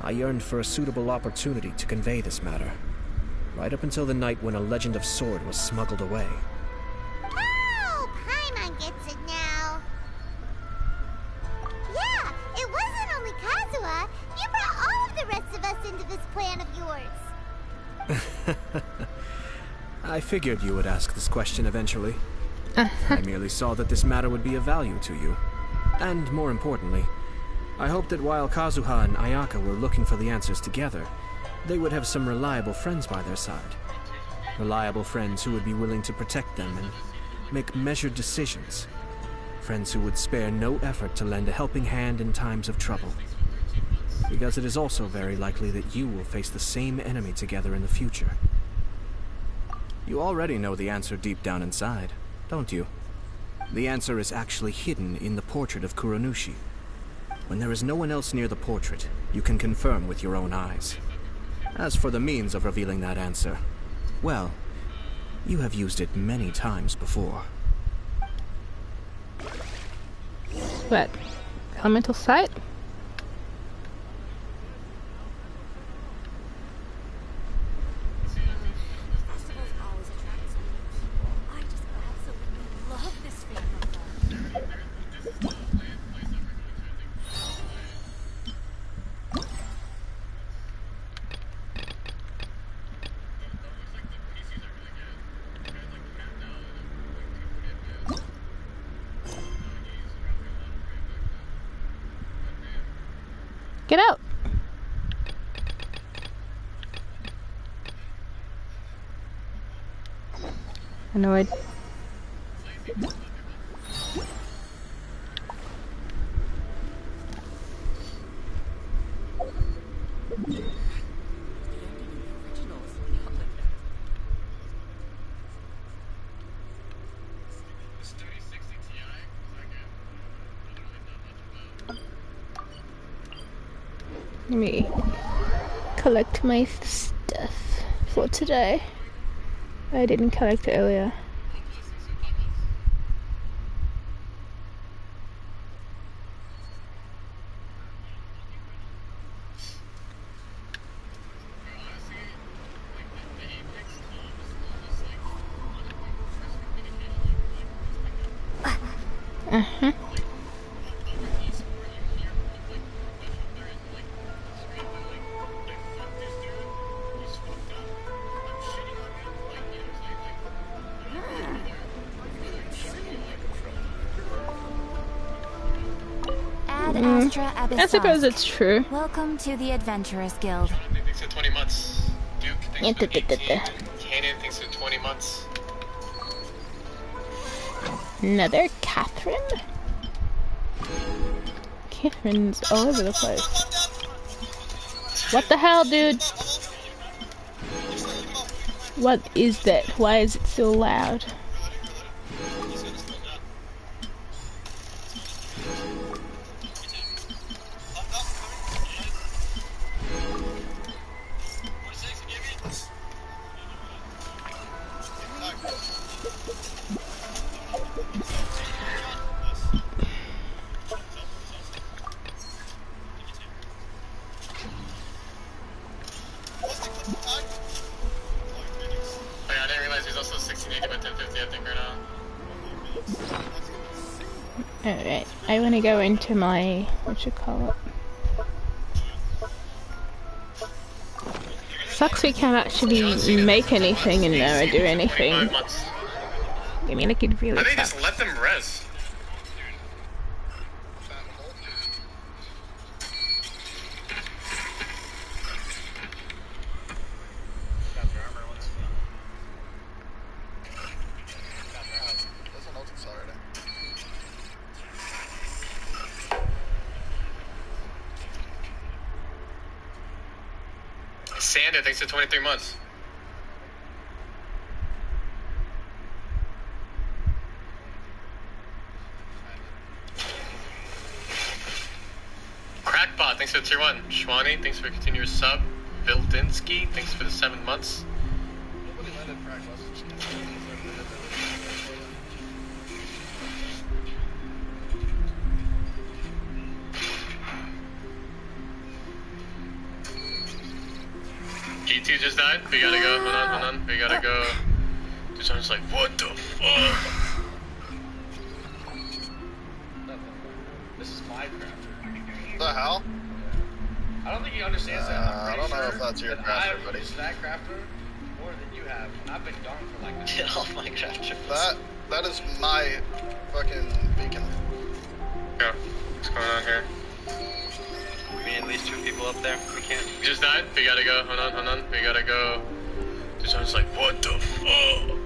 I yearned for a suitable opportunity to convey this matter, right up until the night when a legend of sword was smuggled away. Oh, Paimon gets it now. Yeah, it wasn't only Kazuha. You brought all of the rest of us into this plan of yours. I figured you would ask this question eventually. I merely saw that this matter would be of value to you. And more importantly, I hoped that while Kazuha and Ayaka were looking for the answers together, they would have some reliable friends by their side. Reliable friends who would be willing to protect them and make measured decisions. Friends who would spare no effort to lend a helping hand in times of trouble. Because it is also very likely that you will face the same enemy together in the future. You already know the answer deep down inside, don't you? The answer is actually hidden in the portrait of Kuronushi. When there is no one else near the portrait, you can confirm with your own eyes. As for the means of revealing that answer, well, you have used it many times before. What? Elemental sight? Get out! Annoyed. Let me collect my stuff for today. I didn't collect it earlier. Uh-huh. I suppose it's true. Welcome to the Adventurers Guild. Thanks for 20 months. Duke, thanks for 18. Kanan, thanks for 20 months. Another Catherine? Catherine's all over the place. What the hell, dude? What is that? Why is it so loud? Alright, I want to go into my, what you call it? Sucks we can't actually make anything in there or do anything. I mean, it could really I think just let them res. Sander, thanks for 23 months. Crackbot, thanks for the tier 1. Shwani, thanks for continuous sub. Vildinsky, thanks for the 7 months. G2 just died. We gotta go. Hold on. We gotta go. Dude, I'm just like, what the fuck? This is my crafter. The hell? I don't think he understands that. I don't know if that's your crafter, buddy. I've used that crafter more than you have, and I've been gone for like get off my crafter. That is my fucking beacon. Yeah. What's going on here? We need at least 2 people up there. We can't. We just died. We gotta go. Hold on. We gotta go. Dude, I'm just like, what the fuck?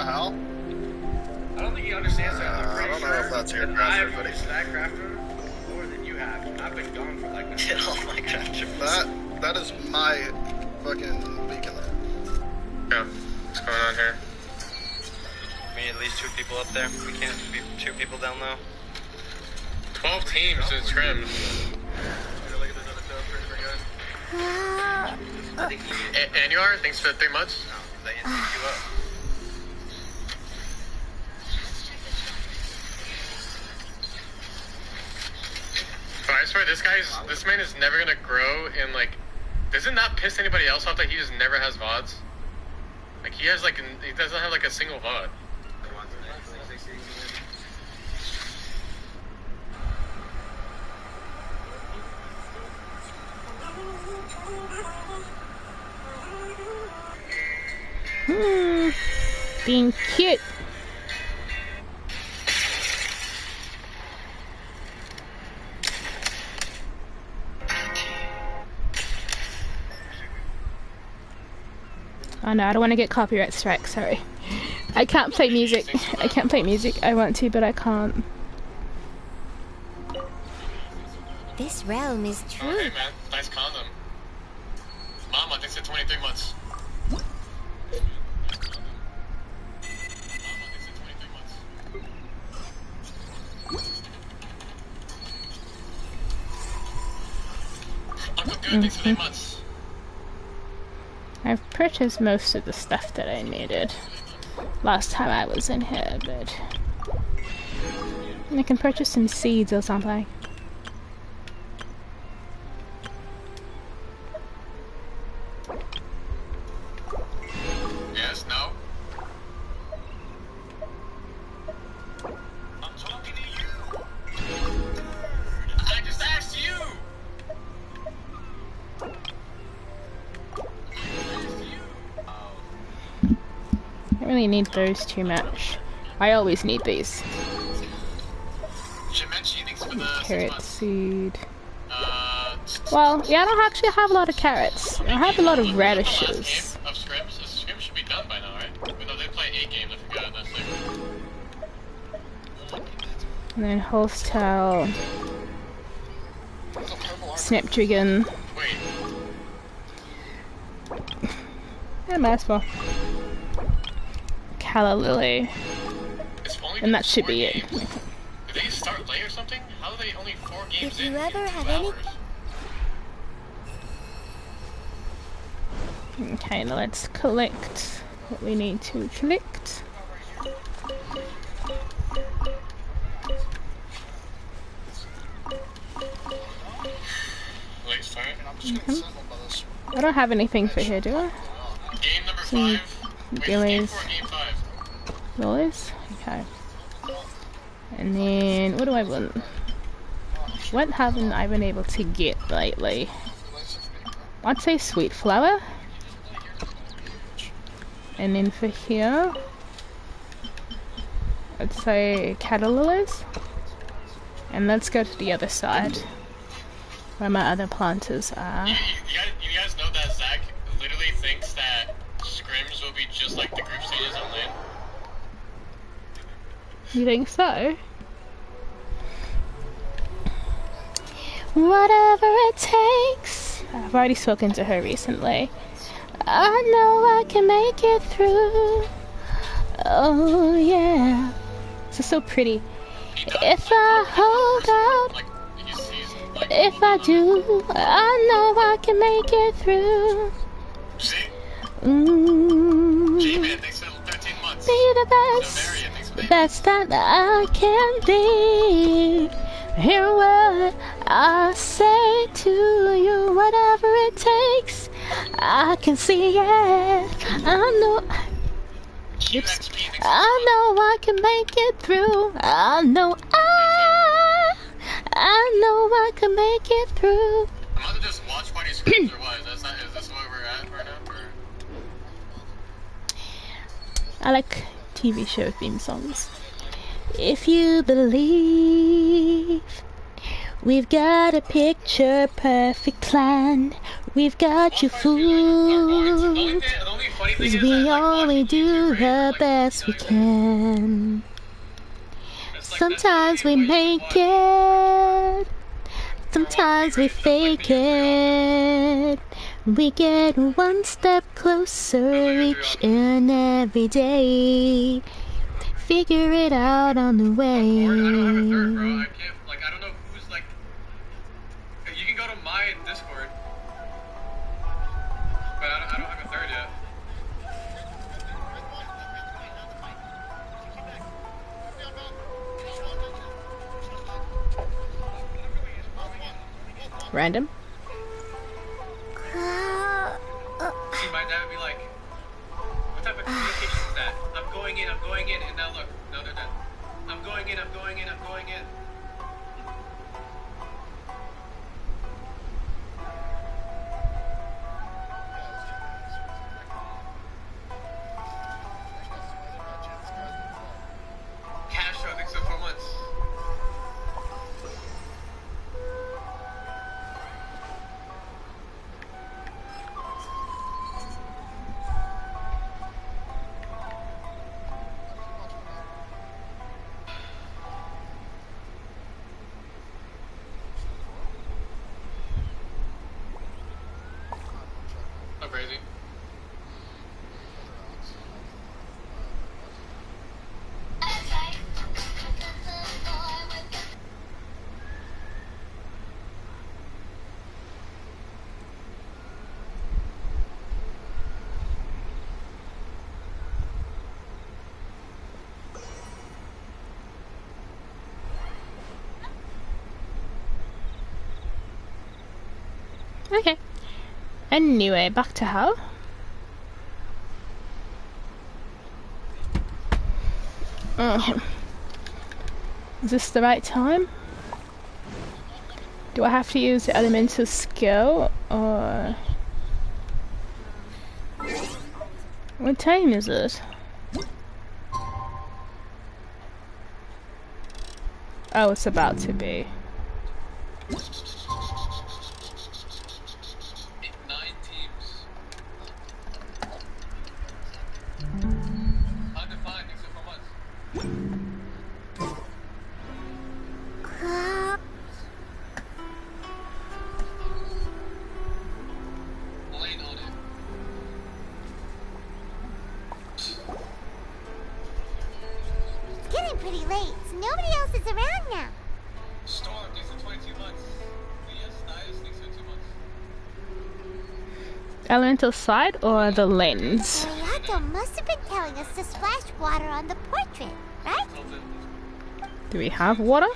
hell? I don't think he understands that. I'm pretty I don't know if that's your crafter, I've buddy. used that crafter more than you have. I've been gone for like Get all my crafter. That is my fucking beacon. Yeah, what's going on here? We need at least 2 people up there. We can't be 2 people down low. 12 teams in scrims. And you are? Thanks for the 3 months. They insta you up. Bro, I swear this man is never gonna grow and like, does it not piss anybody else off that he just never has VODs? Like he has like, he doesn't have like a single VOD. Being cute. Oh no, I don't want to get copyright strike, sorry. I can't play music. I can't play music. I want to, but I can't. This realm is true. Oh, hey man, nice condom. Mama thinks it's 23 months. Uncle Good thinks it's 8 months. I've purchased most of the stuff that I needed last time I was in here, but I can purchase some seeds or something. Yes, no? I'm talking to you! I just asked you! I don't really need those too much. I always need these. Carrot seed. Well, yeah, I don't actually have a lot of carrots. I have a lot of radishes. Of scrims? The scrims should be done by now, right? Even though they play 8 games, I forgot. That's like... And then Holstal. Snapdragon. Wait. And Maspa. Calla Lily. And that should be it. Did they start late or something? How are they only 4 games If in? you ever have hours? Okay, now let's collect what we need to collect. Late start? I don't have anything for here, do I? Game number Some 5. Gillies. Game 5. Lilies? Okay. And then, what do I want? What haven't I been able to get lately? I'd say sweet flower. And then for here, I'd say cattle lilies. And let's go to the other side, where my other planters are. You guys know that Zach literally thinks that scrims will be just like the group stages on LAN? You think so? Whatever it takes. I've already spoken to her recently. I know I can make it through. Oh yeah. This is so pretty. If I hold out, if I do, I know I can make it through. Be the best that I can be. Hear what I say to you, whatever it takes. I can see it. I know. Oops. I know I can make it through. I know I can make it through. I'm about to just watch party scrims or what? Is this where we're at right now? Or? I like TV show theme songs. If you believe We've got a picture perfect plan. We've got you fooled. 'Cause we only do the best we can. Sometimes we make it. Sometimes we fake it. We get one step closer each and every day. Figure it out on the way. I don't have a third, bro. I can't, like, I don't know who's, like... You can go to my Discord. But I don't have a third yet. Random? See, my dad would be like, what type of communication is that? I'm going in, and now look. No, they're dead. I'm going in. Cash out, I think so, 4 months. So crazy. Okay. Anyway, back to how? Is this the right time? Do I have to use the elemental skill or... What time is it? Oh, it's about to be. Getting pretty late. Nobody else is around now. Storm, these are 22 months. Yes, Dias thinks so 2 months. Elemental side or the lens? Yato must have been telling us to splash water on the portrait, right? Do we have water?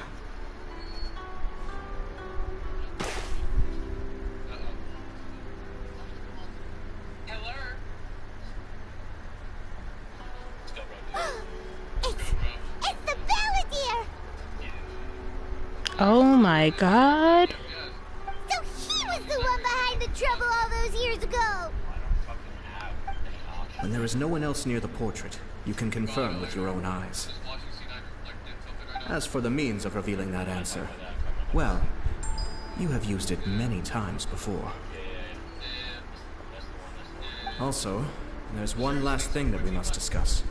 Oh my god. So he was the one behind the trouble all those years ago. When there is no one else near the portrait, you can confirm with your own eyes. As for the means of revealing that answer, well, you have used it many times before. Also, there's one last thing that we must discuss.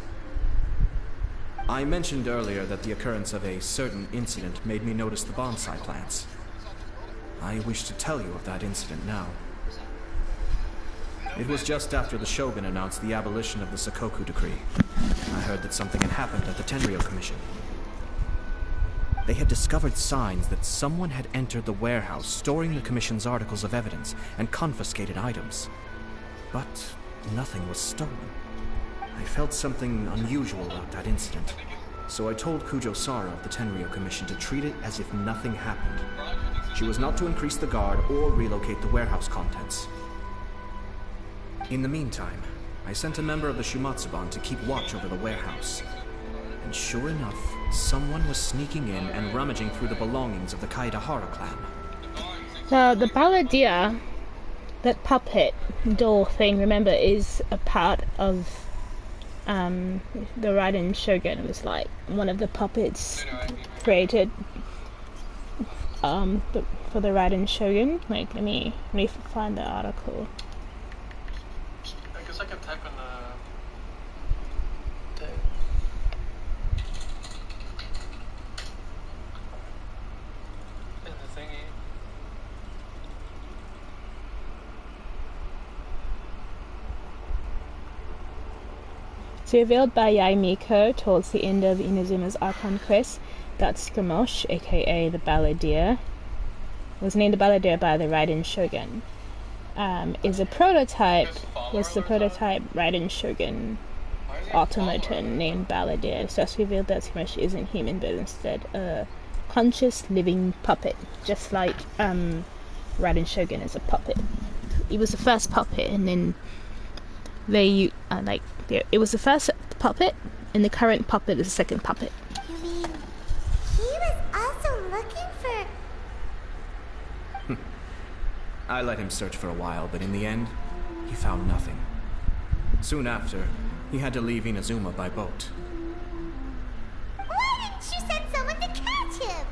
I mentioned earlier that the occurrence of a certain incident made me notice the bonsai plants. I wish to tell you of that incident now. It was just after the Shogun announced the abolition of the Sakoku decree. I heard that something had happened at the Tenryou Commission. They had discovered signs that someone had entered the warehouse storing the Commission's articles of evidence and confiscated items. But nothing was stolen. I felt something unusual about that incident, so I told Kujo-Sara of the Tenryou Commission to treat it as if nothing happened. She was not to increase the guard or relocate the warehouse contents. In the meantime, I sent a member of the Shumatsuban to keep watch over the warehouse. And sure enough, someone was sneaking in and rummaging through the belongings of the Kaedahara clan. The Balladeer, that puppet doll thing, remember, is a part of the Raiden Shogun. It was like one of the puppets created for the Raiden Shogun. Like, let me find the article. I guess I can type in the thing. In the thingy. Revealed by Yai Miko towards the end of Inazuma's Archon quest that Scamosh, aka the Balladeer, was named the Balladeer by the Raiden Shogun, was the prototype Raiden Shogun automaton named Balladeer. So it's revealed that Scamosh isn't human but instead a conscious living puppet, just like Raiden Shogun is a puppet. He was the first puppet, and then it was the first puppet, and the current puppet is the second puppet. You mean he was also looking for... I let him search for a while, but in the end, he found nothing. Soon after, he had to leave Inazuma by boat. Why didn't you send someone to catch him?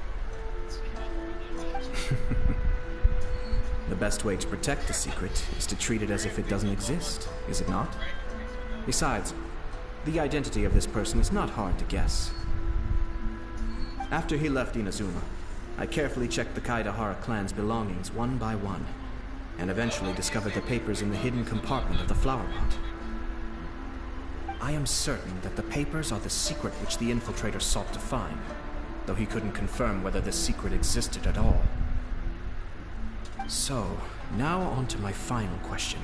The best way to protect the secret is to treat it as if it doesn't exist, is it not? Besides, the identity of this person is not hard to guess. After he left Inazuma, I carefully checked the Kaidahara clan's belongings one by one, and eventually discovered the papers in the hidden compartment of the flower pot. I am certain that the papers are the secret which the infiltrator sought to find, though he couldn't confirm whether this secret existed at all. So, now on to my final question.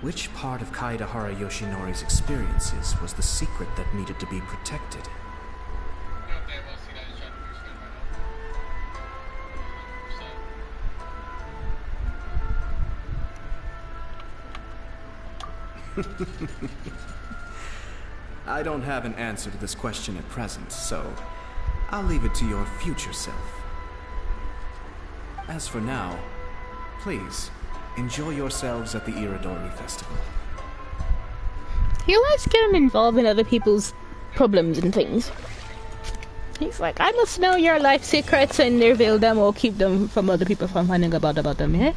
Which part of Kaidahara Yoshinori's experiences was the secret that needed to be protected? I don't have an answer to this question at present, so I'll leave it to your future self. As for now, please, enjoy yourselves at the Iridori Festival. He likes getting involved in other people's problems and things. He's like, I must know your life secrets and reveal them or keep them from other people from finding about them, yeah?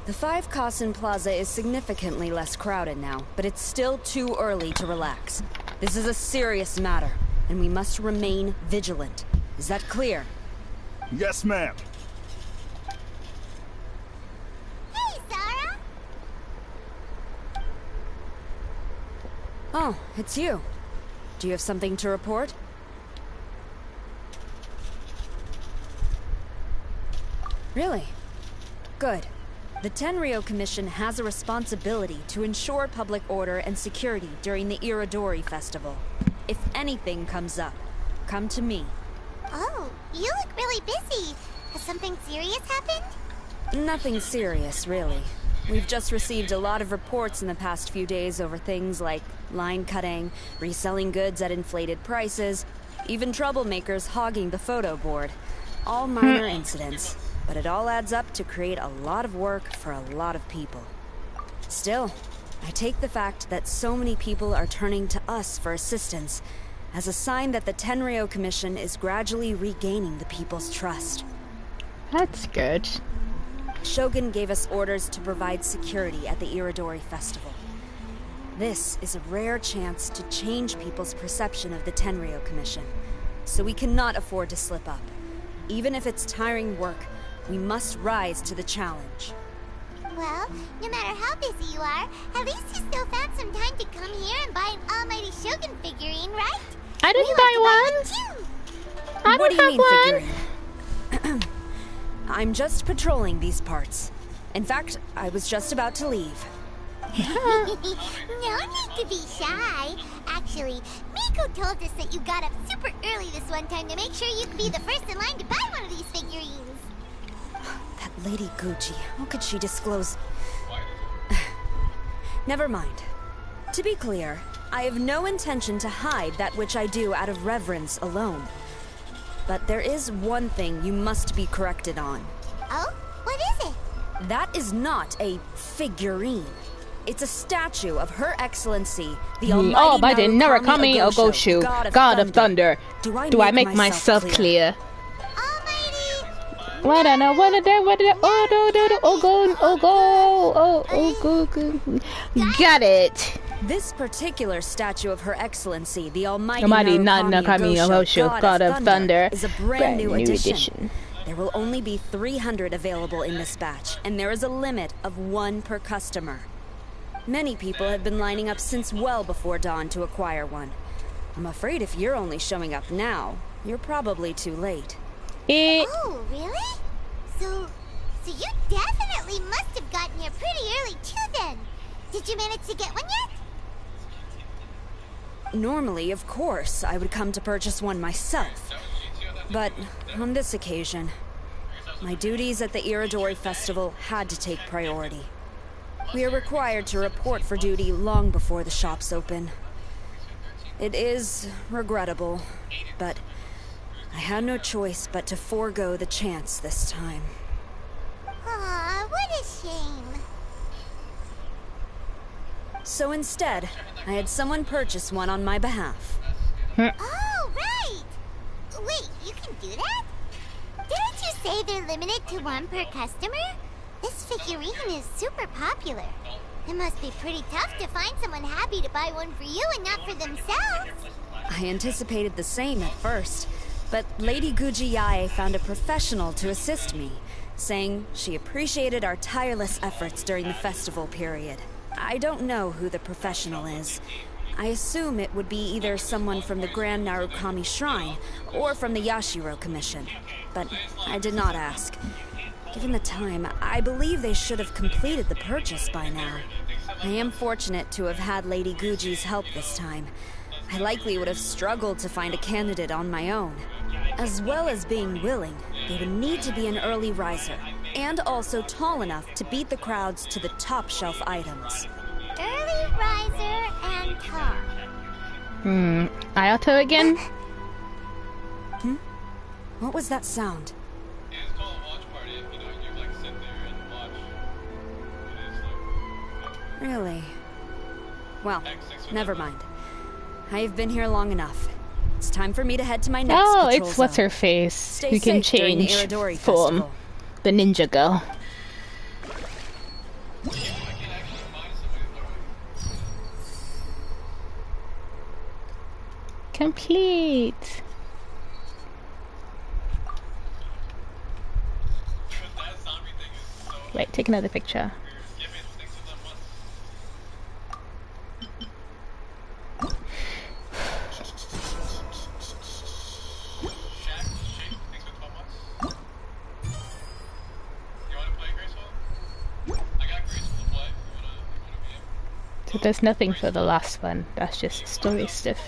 The 5 Kasen Plaza is significantly less crowded now, but it's still too early to relax. This is a serious matter, and we must remain vigilant. Is that clear? Yes, ma'am. Hey, Zara! Oh, it's you. Do you have something to report? Really? Good. The Tenryou Commission has a responsibility to ensure public order and security during the Iridori Festival. If anything comes up, come to me. Oh, you look really busy. Has something serious happened? Nothing serious, really. We've just received a lot of reports in the past few days over things like line cutting, reselling goods at inflated prices, even troublemakers hogging the photo board. All minor incidents. But it all adds up to create a lot of work for a lot of people. Still, I take the fact that so many people are turning to us for assistance as a sign that the Tenryou Commission is gradually regaining the people's trust. That's good. Shogun gave us orders to provide security at the Iridori Festival. This is a rare chance to change people's perception of the Tenryou Commission, so we cannot afford to slip up. Even if it's tiring work, we must rise to the challenge. Well, no matter how busy you are, at least you still found some time to come here and buy an Almighty Shogun figurine, right? I didn't buy one! I What do don't you have mean figurine? I'm just patrolling these parts. In fact, I was just about to leave. No need to be shy. Actually, Miko told us that you got up super early this one time to make sure you could be the first in line to buy one of these figurines. That Lady Gucci, how could she disclose... Never mind. To be clear, I have no intention to hide that which I do out of reverence alone. But there is one thing you must be corrected on. Oh? What is it? That is not a figurine. It's a statue of Her Excellency, the Almighty Narukami Ogoshu, God of Thunder. Do I make myself clear? What did I? Oh, got it. This particular statue of Her Excellency, the Almighty Narukami Agosho, God of Thunder, is a brand new edition. There will only be 300 available in this batch, and there is a limit of 1 per customer. Many people have been lining up since well before dawn to acquire one. I'm afraid if you're only showing up now, you're probably too late. Oh, really? So you definitely must have gotten here pretty early too then. Did you manage to get one yet? Normally, of course, I would come to purchase one myself. But on this occasion, my duties at the Iridori Festival had to take priority. We are required to report for duty long before the shops open. It is regrettable, but I had no choice but to forego the chance this time. Aw, what a shame. So instead, I had someone purchase one on my behalf. Oh, right! Wait, you can do that? Didn't you say they're limited to 1 per customer? This figurine is super popular. It must be pretty tough to find someone happy to buy one for you and not for themselves. I anticipated the same at first, but Lady Guji Yae found a professional to assist me, saying she appreciated our tireless efforts during the festival period. I don't know who the professional is. I assume it would be either someone from the Grand Narukami Shrine or from the Yashiro Commission, but I did not ask. Given the time, I believe they should have completed the purchase by now. I am fortunate to have had Lady Guji's help this time. I likely would have struggled to find a candidate on my own. As well as being willing, they would need to be an early riser, and also tall enough to beat the crowds to the top shelf items. Early riser and tall. Ayato again? What was that sound? Really? Well, never mind. I have been here long enough. It's time for me to head to my next patrol it's zone. What's-Her-Face. You can change form. The ninja girl. Complete. Wait, take another picture. So there's nothing for the last one, that's just story stuff.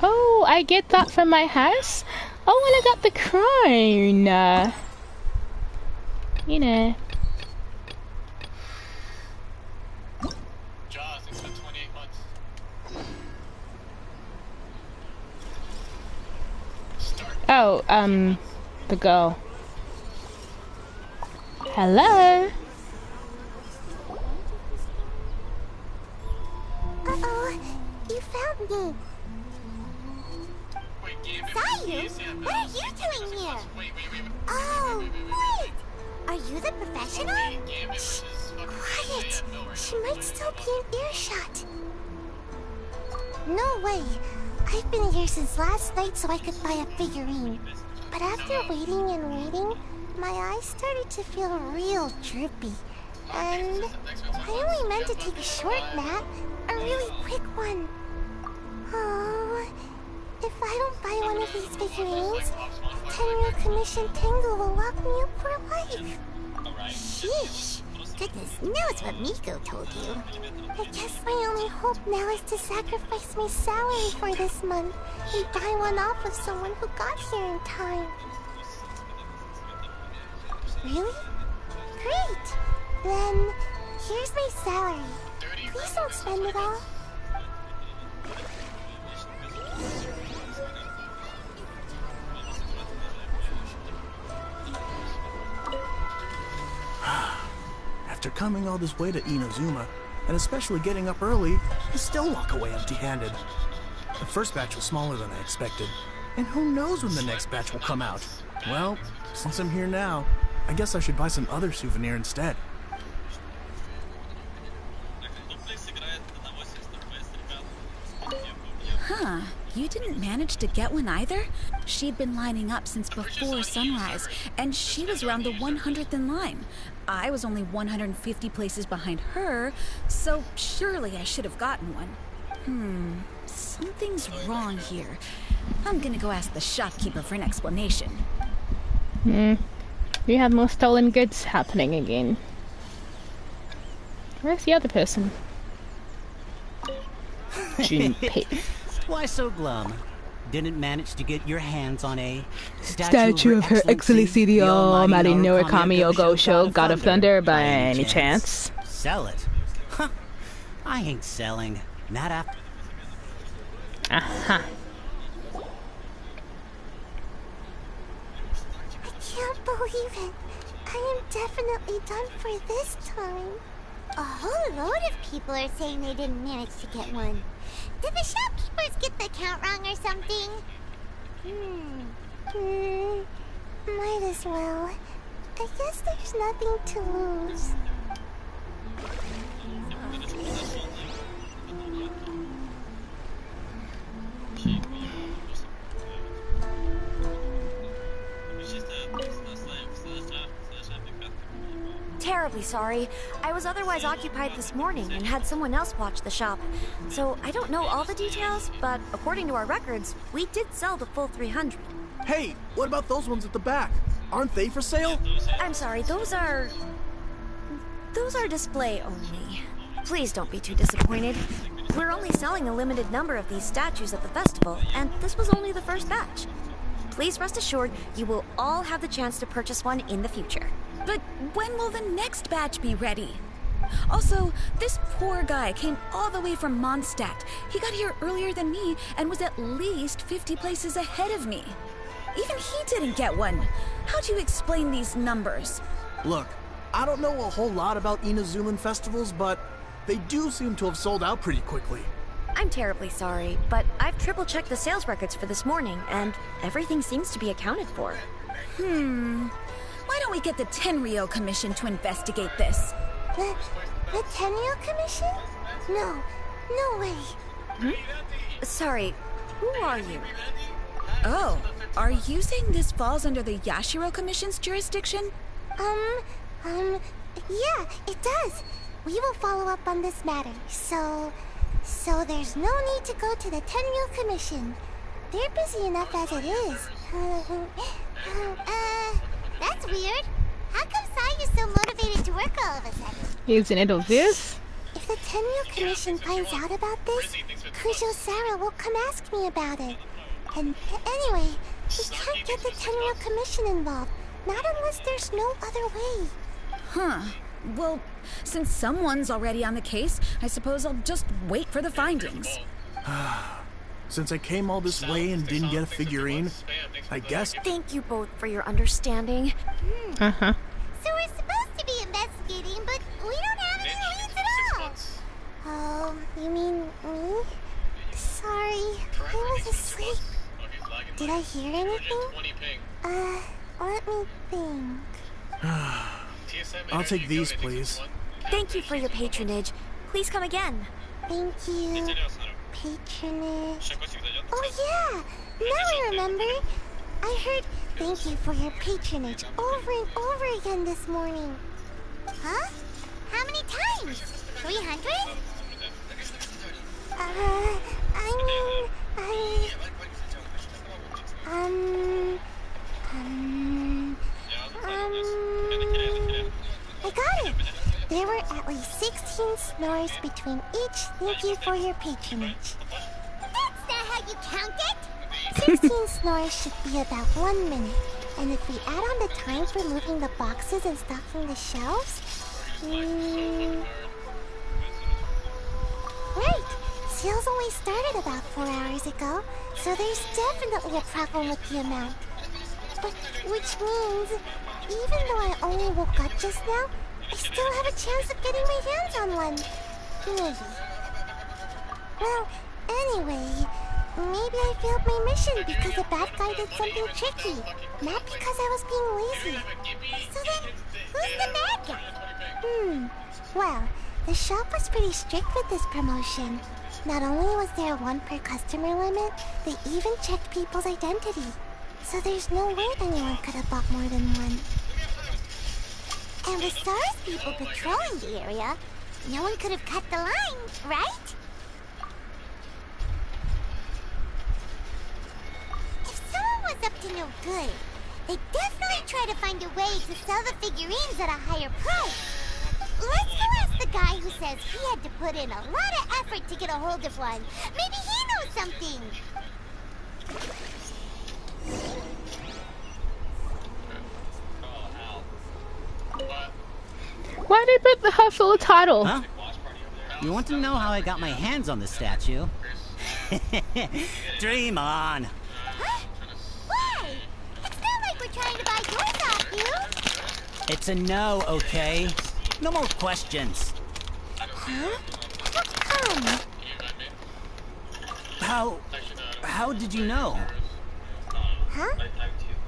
Oh, I get that from my house? Oh, when I got the crown! You know. Oh, the girl. Hello? Uh-oh, you found me. Sayu, what are you doing here? Oh, wait. Are you the professional? Shh, quiet. She might still be in earshot. No way. I've been here since last night so I could buy a figurine. But after waiting and waiting, my eyes started to feel real droopy. And I only meant to take a short nap, a really quick one. Oh, if I don't buy one of these figurines, the 10-year commission tangle will lock me up for life. Sheesh. Goodness knows what Miko told you. I guess my only hope now is to sacrifice my salary for this month and buy one off of someone who got here in time. Really? Great! Then, here's my salary. Please don't spend it all. After coming all this way to Inazuma, and especially getting up early, you still walk away empty-handed. The first batch was smaller than I expected. And who knows when the next batch will come out? Well, since I'm here now, I guess I should buy some other souvenir instead. Huh. You didn't manage to get one either? She'd been lining up since before sunrise, and she was around the 100th in line. I was only 150 places behind her, so surely I should have gotten one. Something's wrong here. I'm gonna go ask the shopkeeper for an explanation. We have more stolen goods happening again. Where's the other person? Why so glum? Didn't manage to get your hands on a statue of Her Excellency the Almighty Norikami Ogosho, God of Thunder, by any chance? Sell it? Huh. I ain't selling. Not after. I can't believe it. I am definitely done for this time. A whole load of people are saying they didn't manage to get one. Did the shopkeepers get the count wrong or something? Might as well. I guess there's nothing to lose. Terribly sorry. I was otherwise occupied this morning and had someone else watch the shop. So I don't know all the details, but according to our records, we did sell the full 300. Hey, what about those ones at the back? Aren't they for sale? I'm sorry, those are display only. Please don't be too disappointed. We're only selling a limited number of these statues at the festival, and this was only the first batch. Please rest assured, you will all have the chance to purchase one in the future. But when will the next batch be ready? Also, this poor guy came all the way from Mondstadt. He got here earlier than me and was at least 50 places ahead of me. Even he didn't get one. How do you explain these numbers? Look, I don't know a whole lot about Inazuman festivals, but they do seem to have sold out pretty quickly. I'm terribly sorry, but I've triple-checked the sales records for this morning, and everything seems to be accounted for. Why don't we get the Tenryou Commission to investigate this? The Tenryou Commission? No way. Sorry, who are you? Oh, are you saying this falls under the Yashiro Commission's jurisdiction? Yeah, it does. We will follow up on this matter, so there's no need to go to the Tenryou Commission. They're busy enough as it is. That's weird. How come Sai is so motivated to work all of a sudden? Isn't it obvious? If the Tenryou Commission finds out about this, Kujo Sara will come ask me about it. And anyway, we can't get the Tenryou Commission involved. Not unless there's no other way. Well, since someone's already on the case, I suppose I'll just wait for the findings. Since I came all this way and didn't get a figurine, I guess... Thank you both for your understanding. So we're supposed to be investigating, but we don't have any leads at all. Oh, you mean me? Sorry, I was asleep. Did I hear anything? Let me think. I'll take these, please. Thank you for your patronage. Please come again. Thank you. Patronage. Oh yeah! Now I remember. I heard thank you for your patronage over and over again this morning. Huh? How many times? 300? I got it! There were at least 16 snores between each thank you for your patronage. That's not how you count it! 16 snores should be about 1 minute. And if we add on the time for moving the boxes and stocking the shelves... Right! Sales only started about 4 hours ago, so there's definitely a problem with the amount. But which means, even though I only woke up just now, I still have a chance of getting my hands on one. Maybe. Well, anyway, maybe I failed my mission because a bad guy did something tricky, not because I was being lazy. So then, who's the bad guy? Well, the shop was pretty strict with this promotion. Not only was there a 1 per customer limit, they even checked people's identity. So there's no way anyone could have bought more than one. And with SARS people patrolling the area, no one could have cut the line, right? If someone was up to no good, they'd definitely try to find a way to sell the figurines at a higher price. Let's go ask the guy who says he had to put in a lot of effort to get a hold of one. Maybe he knows something. Why did they put the her title? Huh? You want to know how I got my hands on the statue? Dream on. Huh? Why? It's not like we're trying to buy yours off you. It's a no, okay? No more questions. Huh? How come? How did you know? Huh?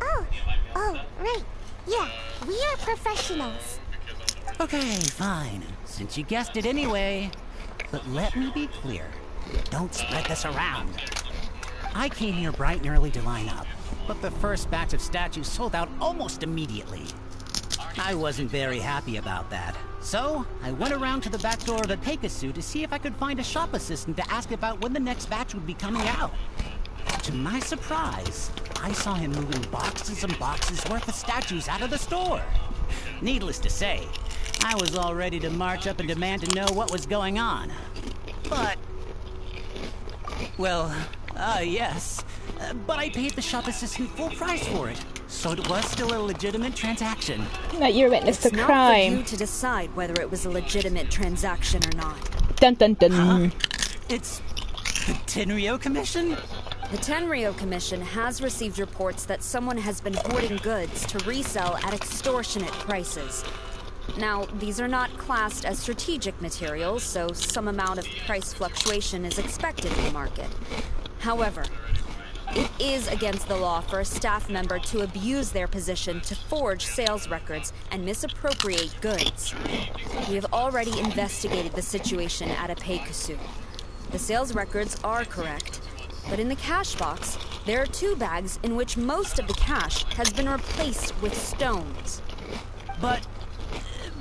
Oh, right. Yeah, we are professionals. Okay, fine. Since you guessed it anyway. But let me be clear. Don't spread this around. I came here bright and early to line up, but the first batch of statues sold out almost immediately. I wasn't very happy about that. So, I went around to the back door of the Pegasus to see if I could find a shop assistant to ask about when the next batch would be coming out. To my surprise, I saw him moving boxes and boxes worth of statues out of the store. Needless to say, I was all ready to march up and demand to know what was going on. But... well, yes. But I paid the shop assistant full price for it. So it was still a legitimate transaction. No, you're witness to crime. It's not for you to decide whether it was a legitimate transaction or not. Dun dun dun. Huh? It's the Tenryo Commission? The Tenryo Commission has received reports that someone has been hoarding goods to resell at extortionate prices. Now, these are not classed as strategic materials, so some amount of price fluctuation is expected in the market. However, it is against the law for a staff member to abuse their position to forge sales records and misappropriate goods. We have already investigated the situation at a Pegasus. The sales records are correct, but in the cash box, there are 2 bags in which most of the cash has been replaced with stones. But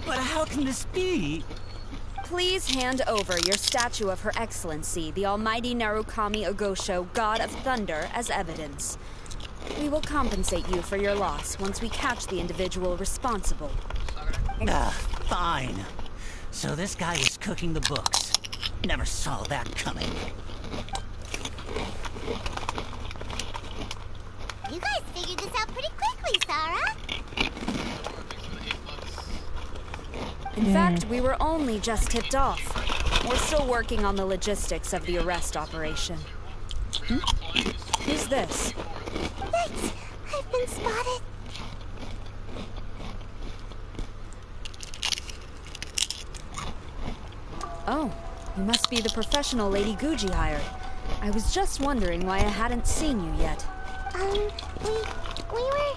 how can this be? Please hand over your statue of Her Excellency, the Almighty Narukami Ogosho, God of Thunder, as evidence. We will compensate you for your loss once we catch the individual responsible. Fine. So this guy was cooking the books. Never saw that coming. You guys figured this out pretty quickly, Sarah. In fact, we were only just tipped off. We're still working on the logistics of the arrest operation. Who's this? Thanks. I've been spotted. Oh, you must be the professional Lady Guji hired. I was just wondering why I hadn't seen you yet. We were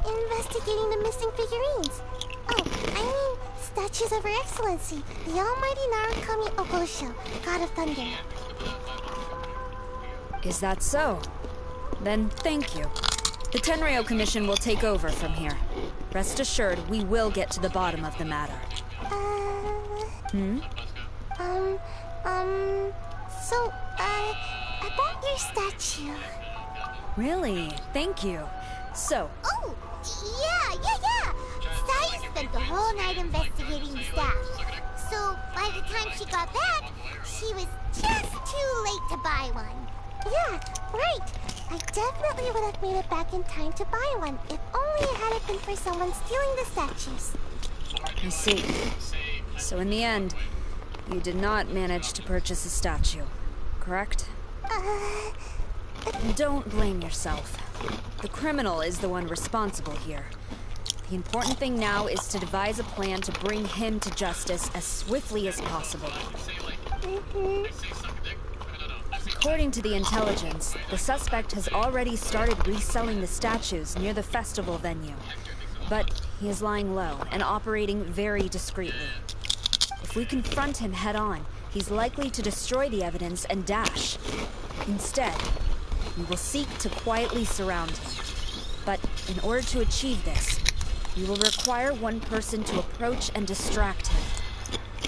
investigating the missing figurines. Oh, I mean, statues of Her Excellency, the Almighty Narukami Ogosho, God of Thunder. Is that so? Then thank you. The Tenryo Commission will take over from here. Rest assured, we will get to the bottom of the matter. About your statue. Really? Thank you. So... Oh, yeah. Sai spent the whole night investigating the staff. So, by the time she got back, she was just too late to buy one. Yeah, right. I definitely would have made it back in time to buy one, if only it hadn't been for someone stealing the statues. I see. So in the end, you did not manage to purchase a statue, correct? Don't blame yourself. The criminal is the one responsible here. The important thing now is to devise a plan to bring him to justice as swiftly as possible. According to the intelligence, the suspect has already started reselling the statues near the festival venue. But he is lying low and operating very discreetly. If we confront him head-on, he's likely to destroy the evidence and dash. Instead, we will seek to quietly surround him. But in order to achieve this, we will require one person to approach and distract him.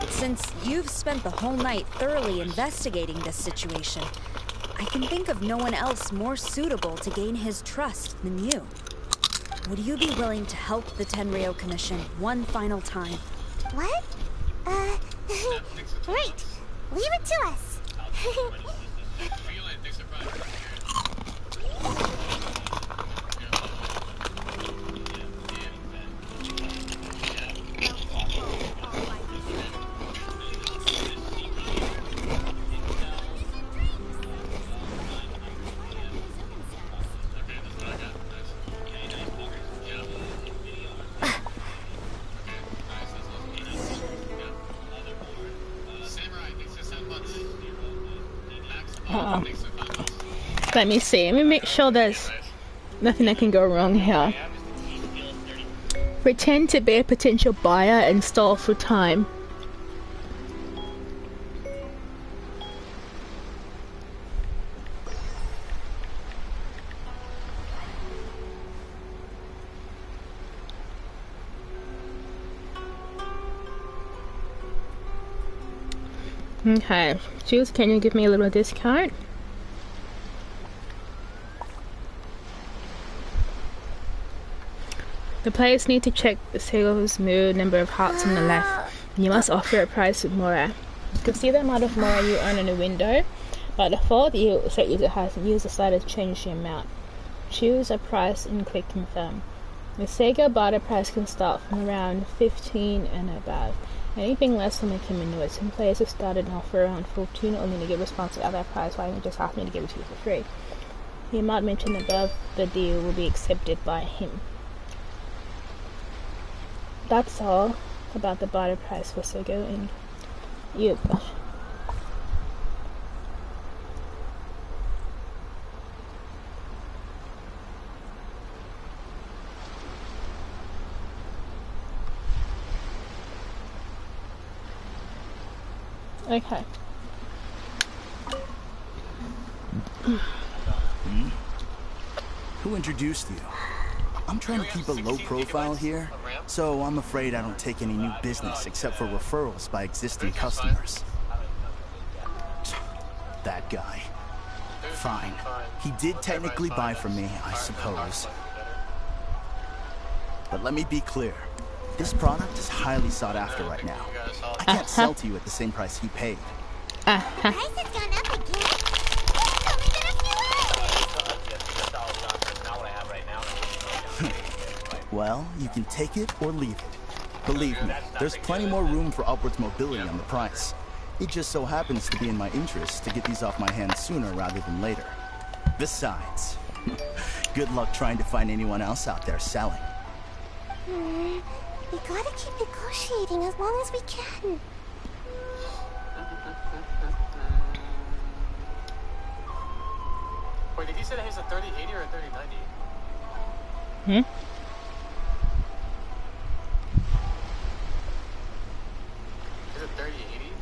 Since you've spent the whole night thoroughly investigating this situation, I can think of no one else more suitable to gain his trust than you. Would you be willing to help the Tenryou Commission one final time? What? Great. Leave it to us. Let me see. Let me make sure there's nothing that can go wrong here. Pretend to be a potential buyer and stall for time. Okay, Jules, can you give me a little discount? The players need to check the sailor's mood, number of hearts on the left. You must offer a price with Mora. You can see the amount of Mora you earn in a window. By default, the set user has to use the slider to change the amount. Choose a price and click confirm. The Sega barter price can start from around 15 and above. Anything less will make him annoyed. Some players have started an offer around 14 only to give response at that price, while he just asked me to give it to you for free. The amount mentioned above the deal will be accepted by him. That's all about the barter price for Sego and Yuba. Okay. Who introduced you? I'm trying to keep a low profile here, so I'm afraid I don't take any new business except for referrals by existing customers. That guy. Fine. He did technically buy from me, I suppose. But let me be clear. This product is highly sought after right now. I can't sell to you at the same price he paid. Price has gone up again. It's only been a few hours. Well, you can take it or leave it. Believe me, there's plenty more room for upwards mobility on the price. It just so happens to be in my interest to get these off my hands sooner rather than later. Besides, good luck trying to find anyone else out there selling. We gotta keep negotiating as long as we can. Wait, did he say that he's a 3080 or a 3090? Is it 3080?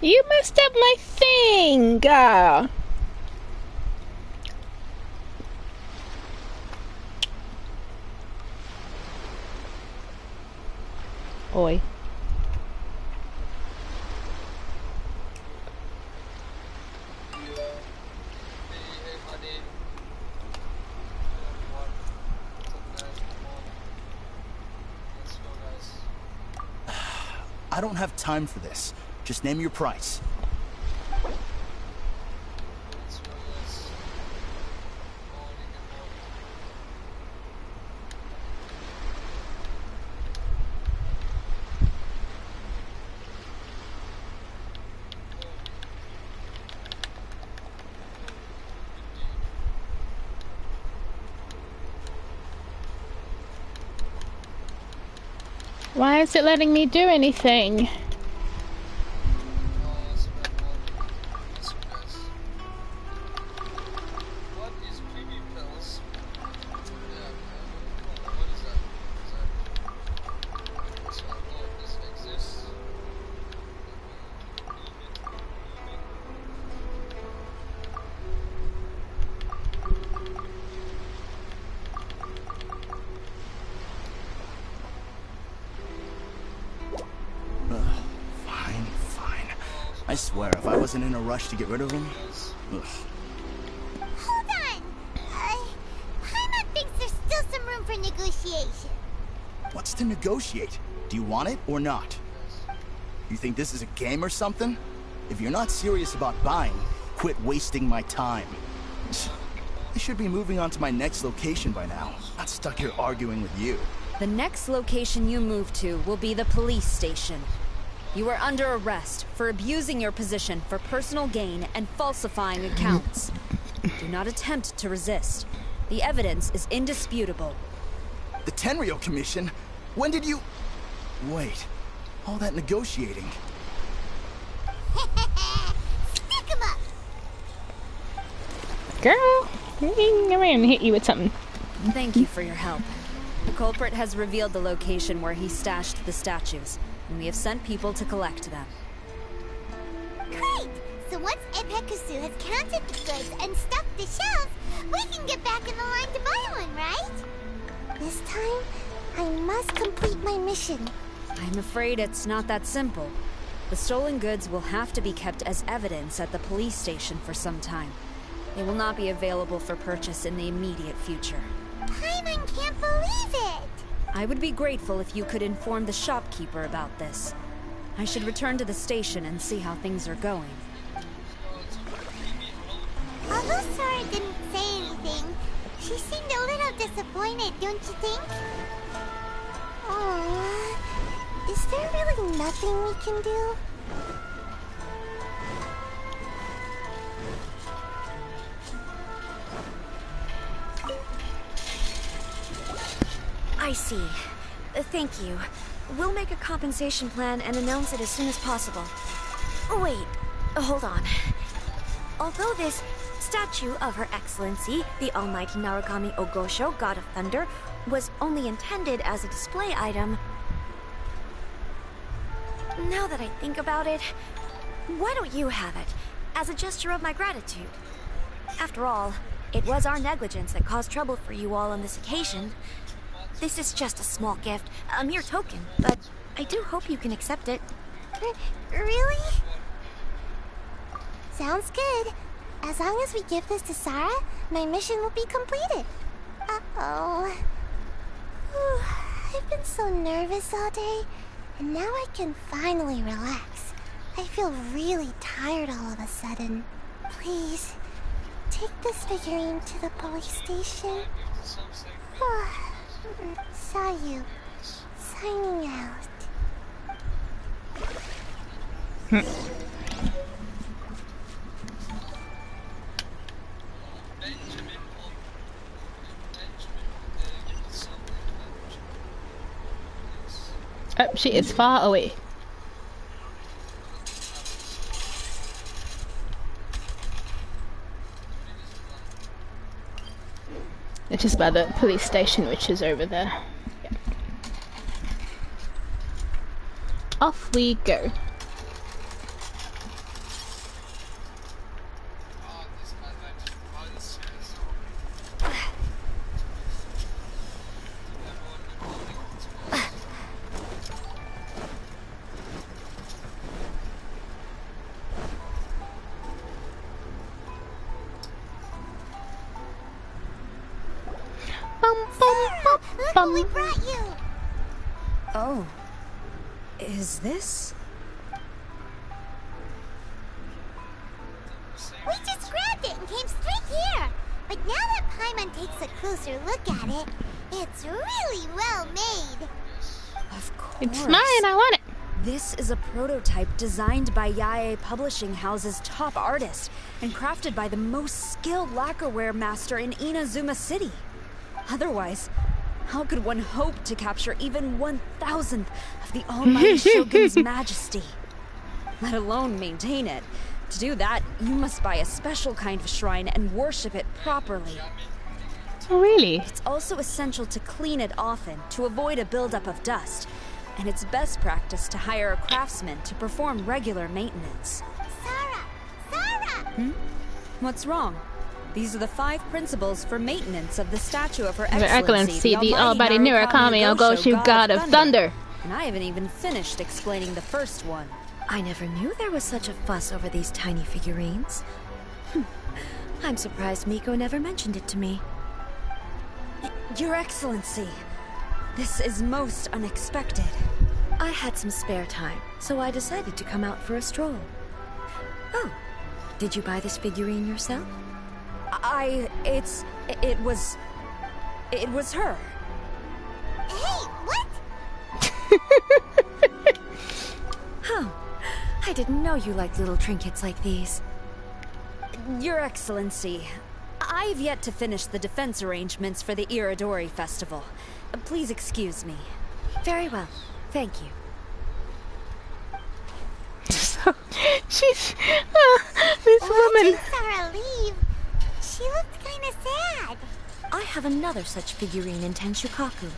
You messed up my thing! Oi. I don't have time for this. Just name your price. Why is it letting me do anything? I swear, if I wasn't in a rush to get rid of him... Ugh. Hold on! Paimon thinks there's still some room for negotiation. What's to negotiate? Do you want it or not? You think this is a game or something? If you're not serious about buying, quit wasting my time. I should be moving on to my next location by now, not stuck here arguing with you. The next location you move to will be the police station. You are under arrest for abusing your position for personal gain and falsifying accounts. Do not attempt to resist. The evidence is indisputable. The Tenryou Commission? When did you... Wait, all that negotiating... Stick him up! Girl, I'm gonna hit you with something. Thank you for your help. The culprit has revealed the location where he stashed the statues, and we have sent people to collect them. Great! So once Epekusu has counted the goods and stuffed the shelves, we can get back in the line to buy one, right? This time, I must complete my mission. I'm afraid it's not that simple. The stolen goods will have to be kept as evidence at the police station for some time. They will not be available for purchase in the immediate future. Paimon can't believe it! I would be grateful if you could inform the shopkeeper about this. I should return to the station and see how things are going. Although Sora didn't say anything, she seemed a little disappointed, don't you think? Aww. Is there really nothing we can do? I see. Thank you. We'll make a compensation plan and announce it as soon as possible. Wait, hold on. Although this statue of Her Excellency, the Almighty Narukami Ogosho, God of Thunder, was only intended as a display item, now that I think about it, why don't you have it, as a gesture of my gratitude? After all, it was our negligence that caused trouble for you all on this occasion. This is just a small gift, a mere token, but I do hope you can accept it. Really? Sounds good. As long as we give this to Sarah, my mission will be completed. Uh-oh. I've been so nervous all day, and now I can finally relax. I feel really tired all of a sudden. Please, take this figurine to the police station. Sayu, signing out. Oh, she is far away. It's just by the police station, which is over there. Yeah. Off we go. Look what we brought you! Oh. Is this? We just grabbed it and came straight here! But now that Paimon takes a closer look at it, it's really well made. Of course. It's mine, I want it! This is a prototype designed by Yae Publishing House's top artist and crafted by the most skilled lacquerware master in Inazuma City. Otherwise, How could one hope to capture even 1,000th of the almighty Shogun's majesty? Let alone maintain it. To do that, you must buy a special kind of shrine and worship it properly. Oh, really? It's also essential to clean it often to avoid a buildup of dust. And it's best practice to hire a craftsman to perform regular maintenance. Sarah! What's wrong? These are the 5 principles for maintenance of the statue of Her Excellency, the almighty Murakami Ogoshu, God of Thunder. And I haven't even finished explaining the first one. I never knew there was such a fuss over these tiny figurines. I'm surprised Miko never mentioned it to me. Your Excellency, this is most unexpected. I had some spare time, so I decided to come out for a stroll. Oh, did you buy this figurine yourself? It was her. Hey, what? Huh. I didn't know you liked little trinkets like these. Your Excellency, I've yet to finish the defense arrangements for the Iridori Festival. Please excuse me. Very well. Thank you. She's... this woman... Watching Sarah leave, she looked kinda sad. I have another such figurine in Tenshukaku.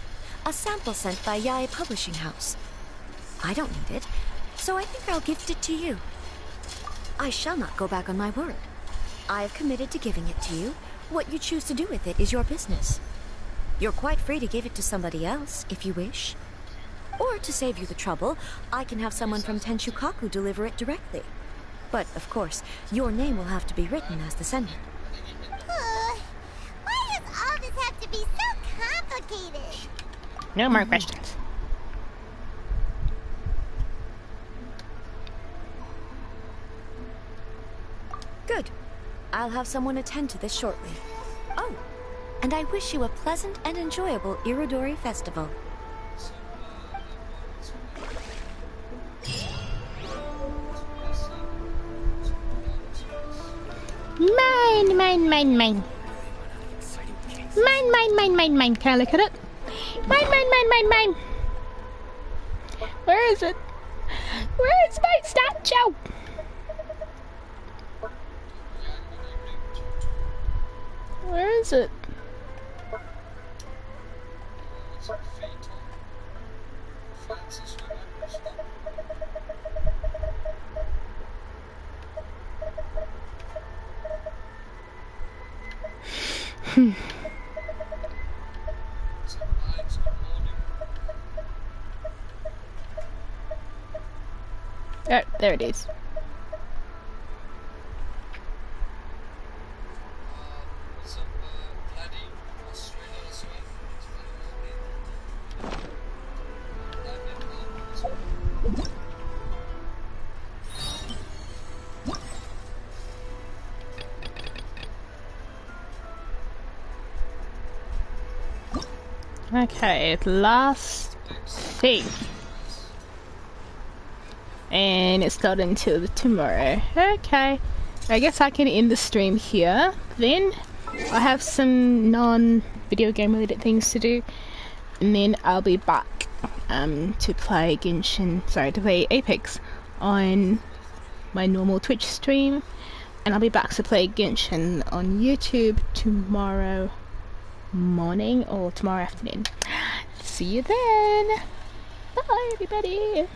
A sample sent by Yae Publishing House. I don't need it, so I think I'll gift it to you. I shall not go back on my word. I have committed to giving it to you. What you choose to do with it is your business. You're quite free to give it to somebody else, if you wish. Or to save you the trouble, I can have someone from Tenshukaku deliver it directly. But, of course, your name will have to be written as the sender. Why does all this have to be so complicated? No more questions. Good. I'll have someone attend to this shortly. Oh, and I wish you a pleasant and enjoyable Irodori Festival. Mine. Mine. Can I look at it? Mine. Where is it? Where is my statue? Where is it? Oh, there it is. Okay, last thing. And it's not until tomorrow. Okay. I guess I can end the stream here. Then I have some non-video game related things to do. And then I'll be back to play Genshin, to play Apex on my normal Twitch stream. And I'll be back to play Genshin on YouTube tomorrow morning or tomorrow afternoon. See you then. Bye everybody.